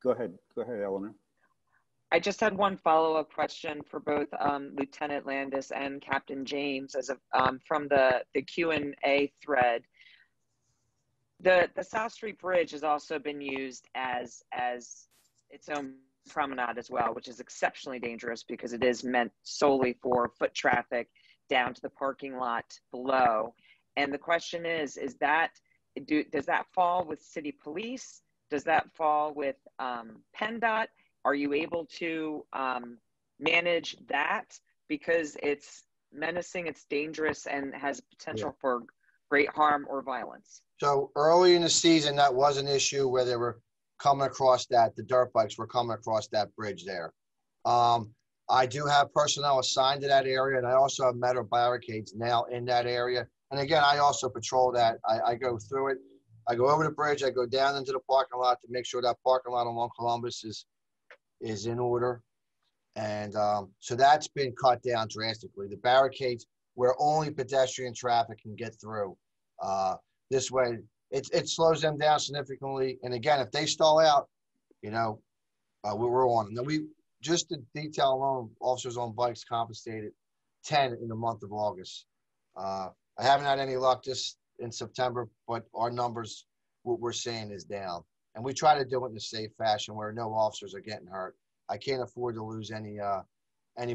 go ahead, Eleanor. I just had one follow-up question for both Lieutenant Landis and Captain James as from the Q&A thread. The South Street Bridge has also been used as its own promenade as well, which is exceptionally dangerous because it is meant solely for foot traffic down to the parking lot below. And the question is that, does that fall with city police? Does that fall with PennDOT? Are you able to manage that? Because it's menacing, it's dangerous, and has potential for great harm or violence. So early in the season, that was an issue where they were coming across the dirt bikes were coming across that bridge there. I do have personnel assigned to that area, and I also have metal barricades now in that area. And again, I also patrol that. I go through it. I go over the bridge. I go down into the parking lot to make sure that parking lot along Columbus is in order. And so that's been cut down drastically. The barricades where only pedestrian traffic can get through. This way, it slows them down significantly. And again, if they stall out, we're on. Now, just the detail alone, officers on bikes compensated 10 in the month of August. I haven't had any luck this in September, but our numbers, what we're seeing, is down. And we try to do it in a safe fashion where no officers are getting hurt. I can't afford to lose any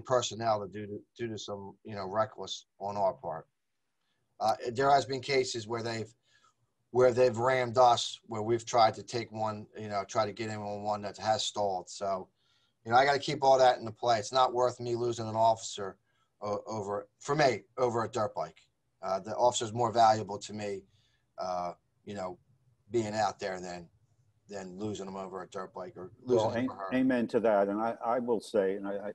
personnel due to some reckless on our part. There has been cases where they've rammed us, where we've tried to take one, try to get in on one that has stalled. So, I got to keep all that into play. It's not worth me losing an officer over a dirt bike. The officer's more valuable to me, being out there than losing them over a dirt bike or losing them for her. Amen to that. And I will say, and I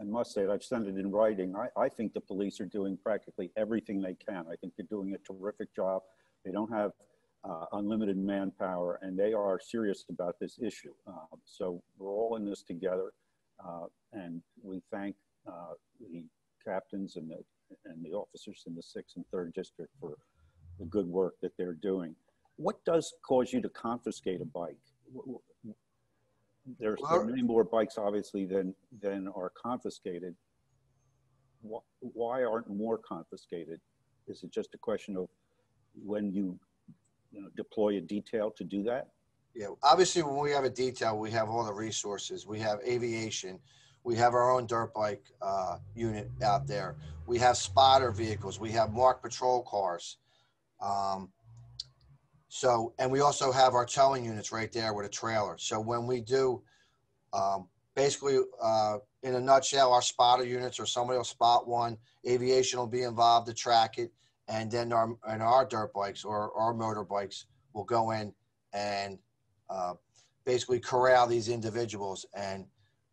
must say, I've sent it in writing, I think the police are doing practically everything they can. I think they're doing a terrific job. They don't have unlimited manpower, and they are serious about this issue. So we're all in this together, and we thank the captains and the officers in the 6th and 3rd District for the good work that they're doing. What does cause you to confiscate a bike? There are many more bikes, obviously, than are confiscated. Why aren't more confiscated? Is it just a question of when you deploy a detail to do that? Yeah, obviously, when we have a detail, we have all the resources. We have aviation. We have our own dirt bike unit out there. We have spotter vehicles. We have marked patrol cars. And we also have our towing units right there with a trailer. So when we do, basically, in a nutshell, our spotter units, or somebody will spot one, aviation will be involved to track it, and then our dirt bikes or our motorbikes will go in and basically corral these individuals, and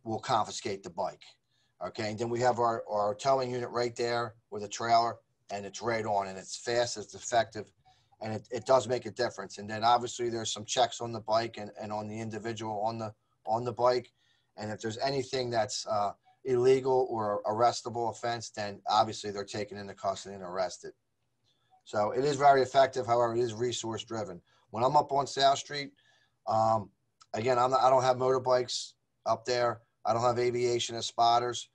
we'll confiscate the bike. Okay, and then we have our towing unit right there with a trailer, and it's right on, and it's fast, it's effective, and it does make a difference. And then obviously there's some checks on the bike and on the individual on the bike. And if there's anything that's illegal or arrestable offense, then obviously they're taken into custody and arrested. So it is very effective. However, it is resource driven. When I'm up on South Street, again, I don't have motorbikes up there. I don't have aviation as spotters.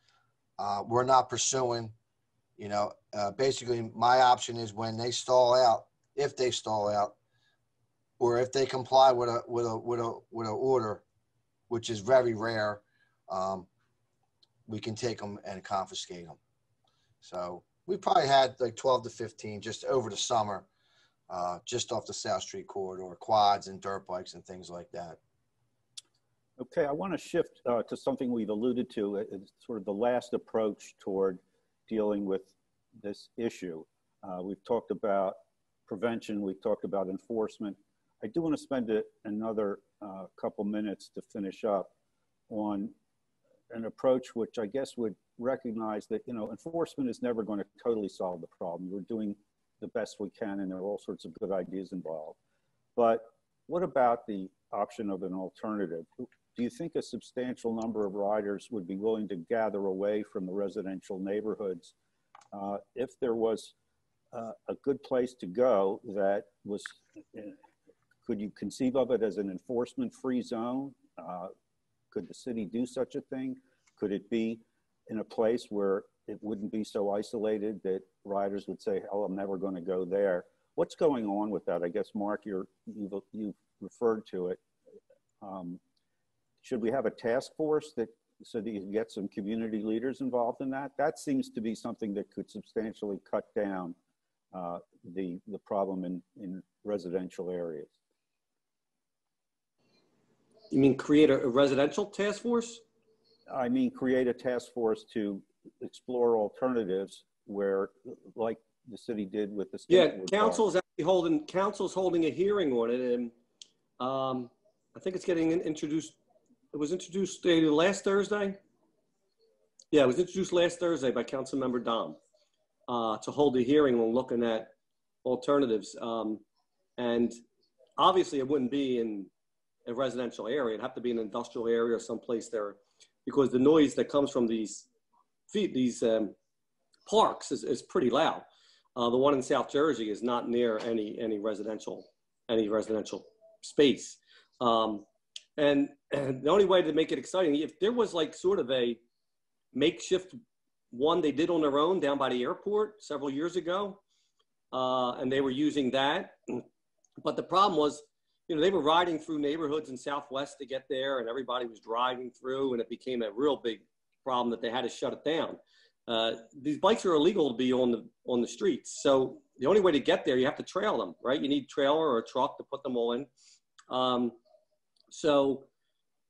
We're not pursuing, basically my option is when they stall out, if they stall out, or if they comply with a order, which is very rare, we can take them and confiscate them. So we probably had like 12 to 15 just over the summer, just off the South Street corridor, quads and dirt bikes and things like that. Okay, I want to shift to something we've alluded to. It's sort of the last approach toward dealing with this issue. We've talked about prevention, we've talked about enforcement. I do want to spend another couple minutes to finish up on an approach which I guess would recognize that, you know, enforcement is never going to totally solve the problem. We're doing the best we can and there are all sorts of good ideas involved. But what about the option of an alternative? Do you think a substantial number of riders would be willing to gather away from the residential neighborhoods if there was a good place to go that was, could you conceive of it as an enforcement-free zone? Could the city do such a thing? Could it be in a place where it wouldn't be so isolated that riders would say, oh, I'm never going to go there? What's going on with that? I guess, Mark, you've referred to it. Should we have a task force so that you can get some community leaders involved in that? That seems to be something that could substantially cut down the problem in residential areas. You mean create a residential task force? I mean, create a task force to explore alternatives where, like the city did with the council's actually holding a hearing on it, and I think it's getting introduced. It was introduced last Thursday. Yeah, it was introduced last Thursday by Councilmember Dom to hold a hearing on looking at alternatives. And obviously, it wouldn't be in a residential area. It'd have to be an industrial area or someplace there, because the noise that comes from these parks is pretty loud. The one in South Jersey is not near any residential space. And the only way to make it exciting, if there was like sort of a makeshift one they did on their own down by the airport several years ago, and they were using that. But the problem was, you know, they were riding through neighborhoods in Southwest to get there, and everybody was driving through, and it became a real big problem that they had to shut it down. These bikes are illegal to be on the streets. So the only way to get there, you have to trail them, right? You need a trailer or a truck to put them all in. So,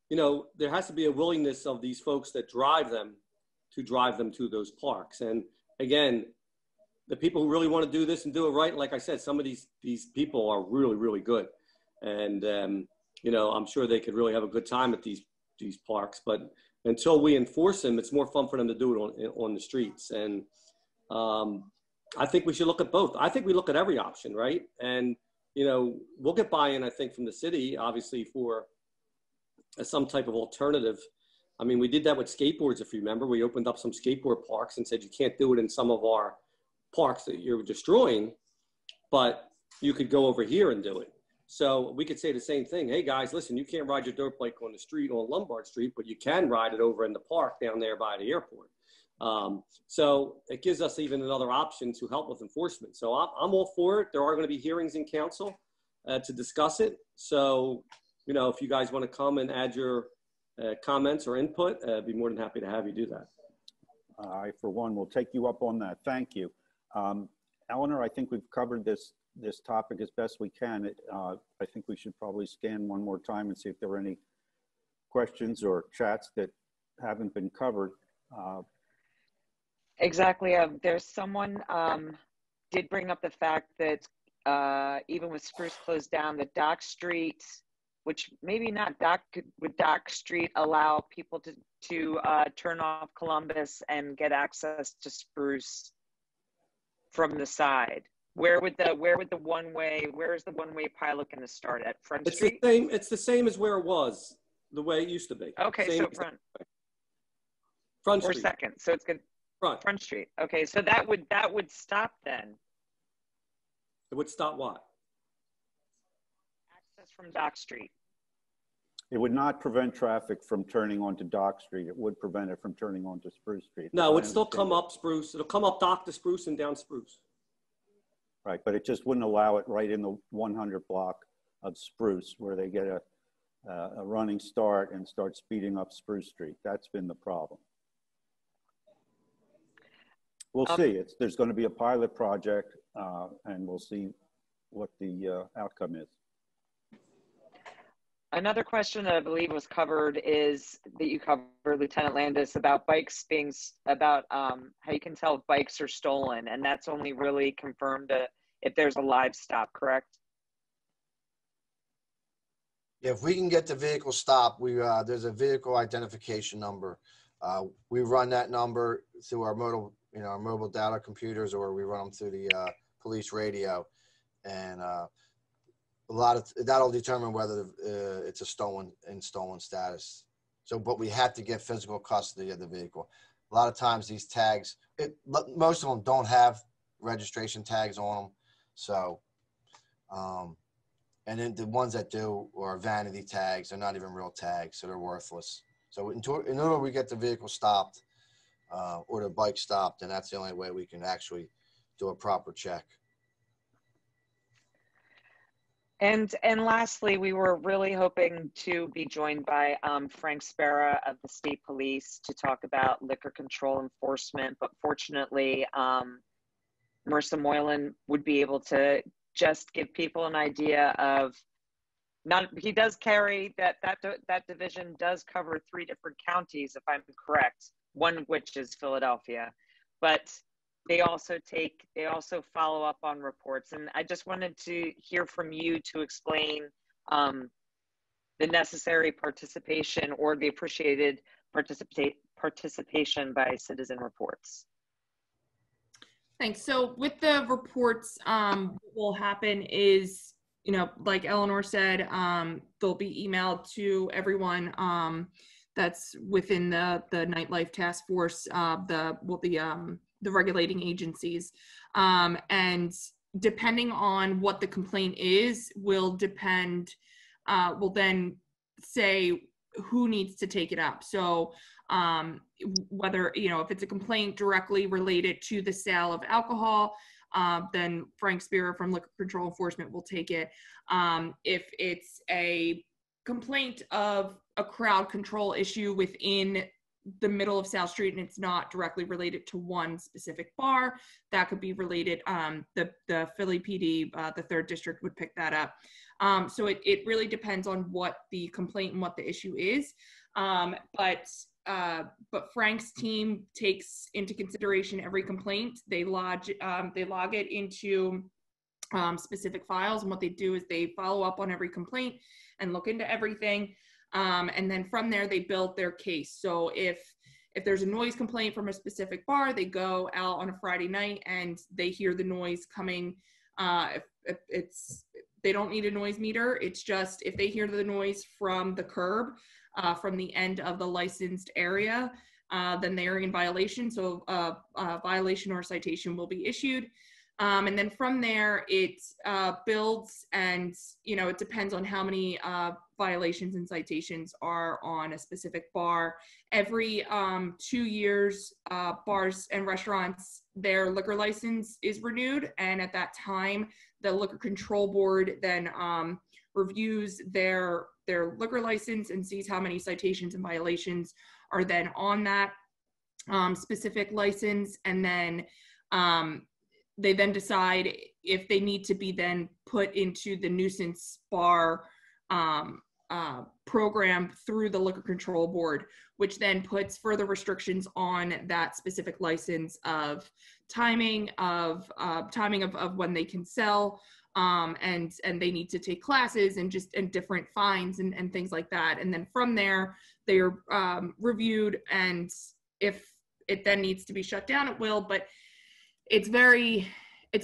you know, there has to be a willingness of these folks that drive them to those parks. And again, the people who really want to do this and do it right, like I said, some of these people are really, really good. And, you know, I'm sure they could really have a good time at these parks. But until we enforce them, it's more fun for them to do it on the streets. And I think we should look at both. I think we look at every option, right? And, you know, we'll get buy-in, I think, from the city, obviously, for some type of alternative. I mean, we did that with skateboards, if you remember. We opened up some skateboard parks and said, you can't do it in some of our parks that you're destroying, but you could go over here and do it. So we could say the same thing. Hey, guys, listen, you can't ride your dirt bike on the street on Lombard Street, but you can ride it over in the park down there by the airport. So it gives us even another option to help with enforcement. So I'm all for it. There are going to be hearings in council to discuss it. So, you know, if you guys want to come and add your comments or input, I'd be more than happy to have you do that. I, for one, will take you up on that. Thank you. Eleanor, I think we've covered this topic as best we can. I think we should probably scan one more time and see if there are any questions or chats that haven't been covered. Exactly. There's someone did bring up the fact that even with Spruce closed down, that Dock Street, which maybe not would Dock Street allow people to turn off Columbus and get access to Spruce from the side? Where is the one-way pilot going to start at? Front Street? It's the same as where it was, the way it used to be. Okay, same so front or Street. second. So it's good. Front Street. Okay, so that would stop then. It would stop what? Access from Dock Street. It would not prevent traffic from turning onto Dock Street. It would prevent it from turning onto Spruce Street. No, it would still come up Spruce. It'll come up Dock to Spruce and down Spruce. Right, but it just wouldn't allow it right in the 100 block of Spruce where they get a running start and start speeding up Spruce Street. That's been the problem. we'll see. There's going to be a pilot project, and we'll see what the outcome is. Another question that I believe was covered is that you covered, Lieutenant Landis, about bikes being, about how you can tell if bikes are stolen, and that's only really confirmed if there's a live stop, correct? Yeah, if we can get the vehicle stopped, there's a vehicle identification number. We run that number through our mobile data computers, or we run them through the police radio, and that'll determine whether it's a stolen status. So, but we have to get physical custody of the vehicle. A lot of times these tags, most of them don't have registration tags on them. So, and then the ones that do are vanity tags. They're not even real tags, so they're worthless. So in order we get the vehicle stopped or the bike stopped, and that's the only way we can actually do a proper check. And lastly, we were really hoping to be joined by Frank Spera of the State Police to talk about liquor control enforcement, but fortunately, Marissa Moylan would be able to just give people an idea of, he does carry, that division does cover 3 different counties, if I'm correct, one of which is Philadelphia, but they also follow up on reports. And I just wanted to hear from you to explain the necessary participation or the appreciated participation by citizen reports. Thanks. So with the reports, what will happen is, like Eleanor said, they'll be emailed to everyone that's within the NightLife Task Force, the regulating agencies, and depending on what the complaint is, will then say who needs to take it up. So whether, if it's a complaint directly related to the sale of alcohol, then Frank Spera from Liquor Control Enforcement will take it. If it's a complaint of a crowd control issue within the middle of South Street and it's not directly related to one specific bar, that could be related. The Philly PD, the 3rd District, would pick that up. So it really depends on what the complaint and what the issue is. But Frank's team takes into consideration every complaint. They log it into specific files, and what they do is they follow up on every complaint and look into everything. And then from there, they build their case. So if there's a noise complaint from a specific bar, they go out on a Friday night and they hear the noise coming. They don't need a noise meter. It's just if they hear the noise from the curb, from the end of the licensed area, then they are in violation. So a violation or a citation will be issued. And then from there, it builds, and it depends on how many violations and citations are on a specific bar. Every 2 years, bars and restaurants, their liquor license is renewed, and at that time, the Liquor Control Board then reviews their liquor license and sees how many citations and violations are then on that specific license, and then they then decide if they need to be then put into the nuisance bar program through the Liquor Control Board, which then puts further restrictions on that specific license of timing of when they can sell, and they need to take classes and different fines and things like that. And then from there, they are reviewed, and if it then needs to be shut down, it will. But it's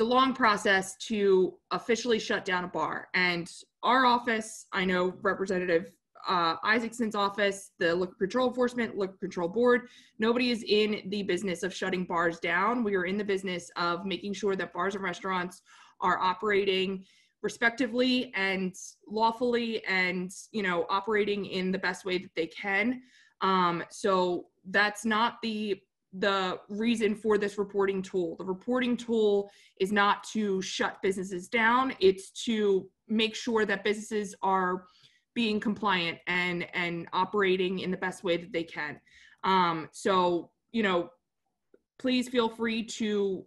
a long process to officially shut down a bar. And our office, I know Representative Isaacson's office, the Liquor Control Enforcement, Liquor Control Board, nobody is in the business of shutting bars down. We are in the business of making sure that bars and restaurants are operating respectively and lawfully and, operating in the best way that they can. So that's not the reason for this reporting tool. The reporting tool is not to shut businesses down. It's to make sure that businesses are being compliant and operating in the best way that they can. So, please feel free to,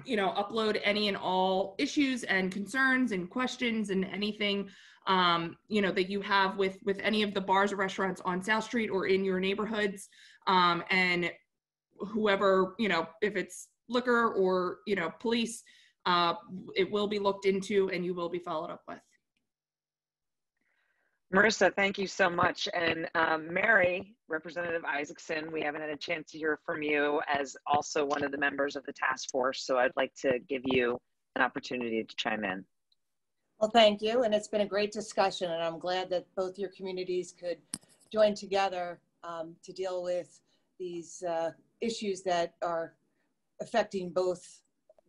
upload any and all issues and concerns and questions and anything, that you have with any of the bars or restaurants on South Street or in your neighborhoods. And whoever, if it's liquor or, police, it will be looked into and you will be followed up with. Marissa, thank you so much. And Mary, Representative Isaacson, we haven't had a chance to hear from you as also one of the members of the task force. So I'd like to give you an opportunity to chime in. Well, thank you. And it's been a great discussion. And I'm glad that both your communities could join together to deal with these issues that are affecting both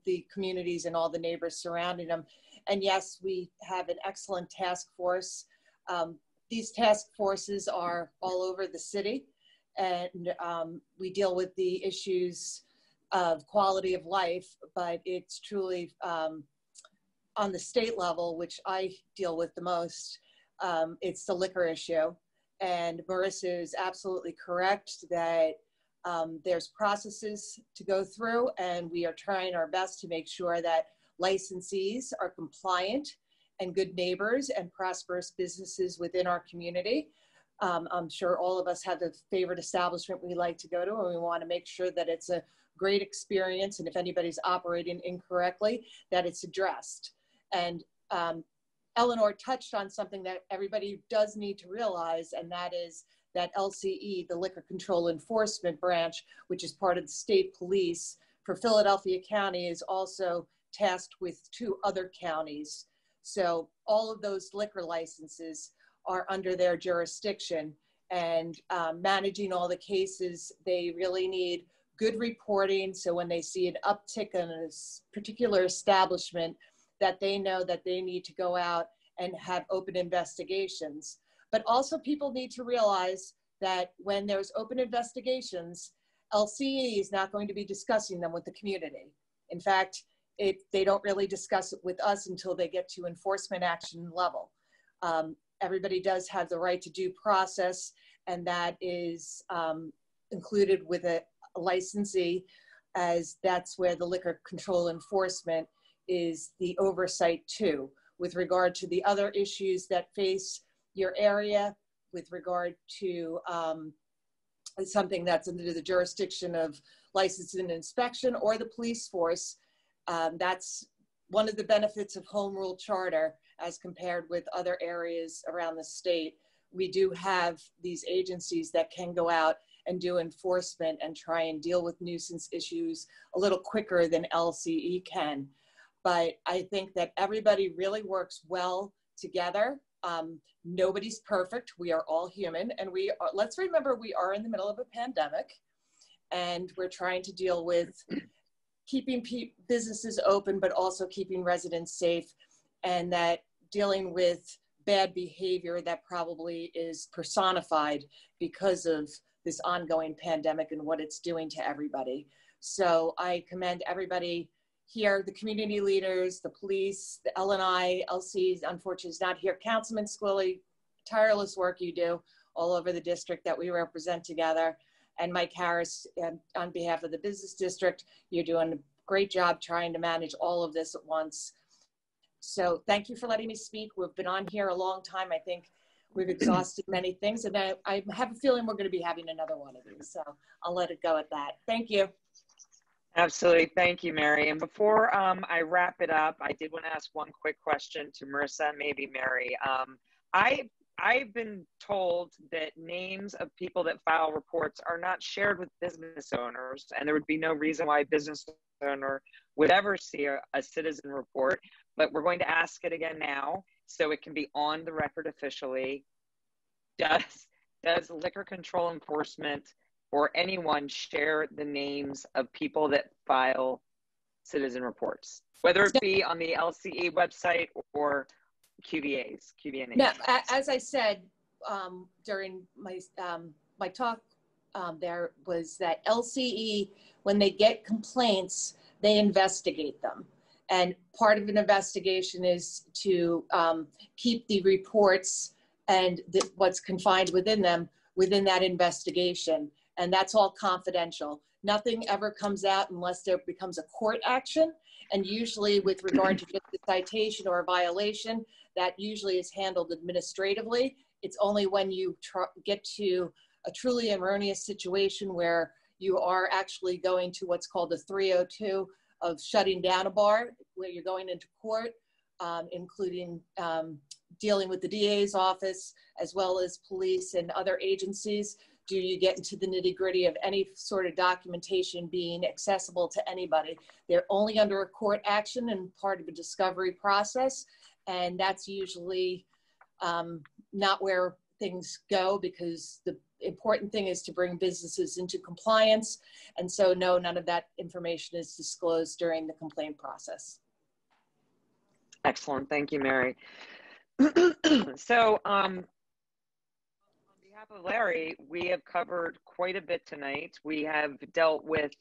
the communities and all the neighbors surrounding them. And yes, we have an excellent task force. These task forces are all over the city, and we deal with the issues of quality of life, but it's truly on the state level, which I deal with the most, it's the liquor issue. And Marissa is absolutely correct that there's processes to go through, and we are trying our best to make sure that licensees are compliant and good neighbors and prosperous businesses within our community. I'm sure all of us have the favorite establishment we like to go to, and we want to make sure that it's a great experience, and if anybody's operating incorrectly, that it's addressed. And Eleanor touched on something that everybody does need to realize, and that is that LCE, the Liquor Control Enforcement Branch, which is part of the state police for Philadelphia County, is also tasked with 2 other counties. So all of those liquor licenses are under their jurisdiction, and managing all the cases, they really need good reporting. So when they see an uptick in a particular establishment, that they know that they need to go out and have open investigations. But also people need to realize that when there's open investigations, LCE is not going to be discussing them with the community. In fact, they don't really discuss it with us until they get to enforcement action level. Everybody does have the right to due process, and that is included with a licensee, as that's where the liquor control enforcement is the oversight too. With regard to the other issues that face your area, with regard to something that's under the jurisdiction of licensing and inspection or the police force, that's one of the benefits of home rule charter as compared with other areas around the state. We do have these agencies that can go out and do enforcement and try and deal with nuisance issues a little quicker than LCE can. But I think that everybody really works well together. Nobody's perfect. We are all human, and let's remember we are in the middle of a pandemic, and we're trying to deal with keeping businesses open, but also keeping residents safe, and that dealing with bad behavior that probably is personified because of this ongoing pandemic and what it's doing to everybody. So I commend everybody here, the community leaders, the police, the LNI, LC, unfortunately is not here. Councilman Squilla, tireless work you do all over the district that we represent together. And Mike Harris, on behalf of the business district, you're doing a great job trying to manage all of this at once. So thank you for letting me speak. We've been on here a long time. I think we've exhausted many things, and I have a feeling we're going to be having another one of these. So I'll let it go at that. Thank you. Absolutely. Thank you, Mary. And before I wrap it up, I did want to ask one quick question to Marissa and maybe Mary. I've been told that names of people that file reports are not shared with business owners, and there would be no reason why a business owner would ever see a citizen report, but we're going to ask it again now so it can be on the record officially. Does Liquor Control Enforcement or anyone share the names of people that file citizen reports, whether it be on the LCE website or QVNA? No, as I said during my talk, there was that LCE, when they get complaints, they investigate them. And part of an investigation is to keep the reports and what's confined within them within that investigation. And that's all confidential. Nothing ever comes out unless there becomes a court action. And usually with regard to just a citation or a violation, that usually is handled administratively. It's only when you get to a truly erroneous situation where you are actually going to what's called a 302 of shutting down a bar, where you're going into court, including dealing with the DA's office, as well as police and other agencies. Do you get into the nitty-gritty of any sort of documentation being accessible to anybody? They're only under a court action and part of a discovery process. And that's usually not where things go, because the important thing is to bring businesses into compliance. And so no, none of that information is disclosed during the complaint process. Excellent, thank you, Mary. So on behalf of Larry, we have covered quite a bit tonight. We have dealt with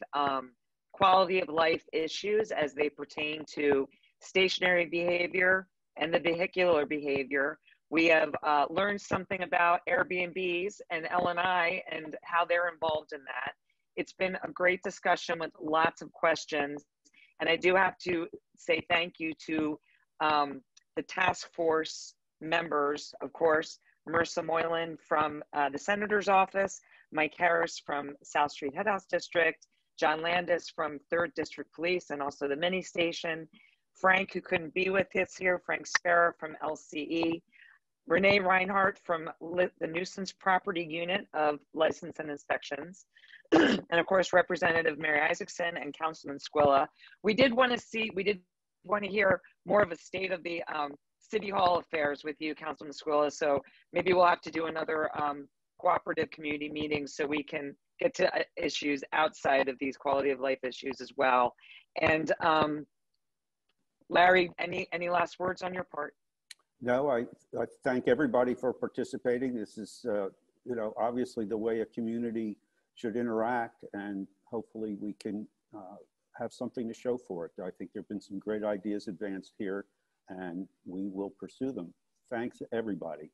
quality of life issues as they pertain to stationary behavior and the vehicular behavior. We have learned something about Airbnbs and L&I and how they're involved in that. It's been a great discussion with lots of questions. And I do have to say thank you to the task force members, of course, Marissa Moylan from the Senator's office, Mike Harris from South Street Headhouse District, John Landis from 3rd District Police and also the mini station, Frank, who couldn't be with us here, Frank Spera from LCE, Renee Reinhardt from the Nuisance Property Unit of License and Inspections, and of course, Representative Mary Isaacson and Councilman Squilla. We did want to hear more of a state of the City Hall affairs with you, Councilman Squilla, so maybe we'll have to do another cooperative community meeting so we can get to issues outside of these quality of life issues as well. And Larry, any last words on your part? No, I thank everybody for participating. This is, you know, obviously the way a community should interact, and hopefully we can have something to show for it. I think there have been some great ideas advanced here, and we will pursue them. Thanks, everybody.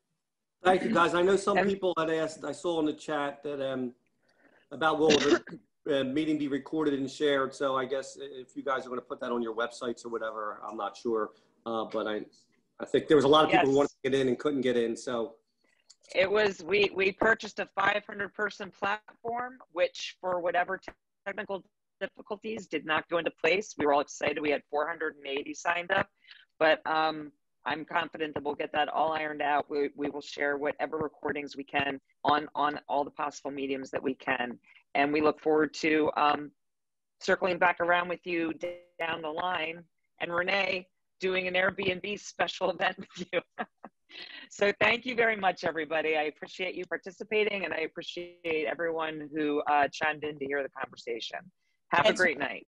Thank you, guys. I know some people had asked, I saw in the chat that about will the meeting be recorded and shared. So I guess if you guys are going to put that on your websites or whatever, I'm not sure, but I think there was a lot of people who wanted to get in and couldn't get in. So it was, we purchased a 500-person platform, which for whatever technical difficulties did not go into place. We were all excited. We had 480 signed up, but I'm confident that we'll get that all ironed out. We will share whatever recordings we can on all the possible mediums that we can. And we look forward to circling back around with you down the line. And Renee, doing an Airbnb special event with you. So thank you very much, everybody. I appreciate you participating, and I appreciate everyone who chimed in to hear the conversation. Have a great night.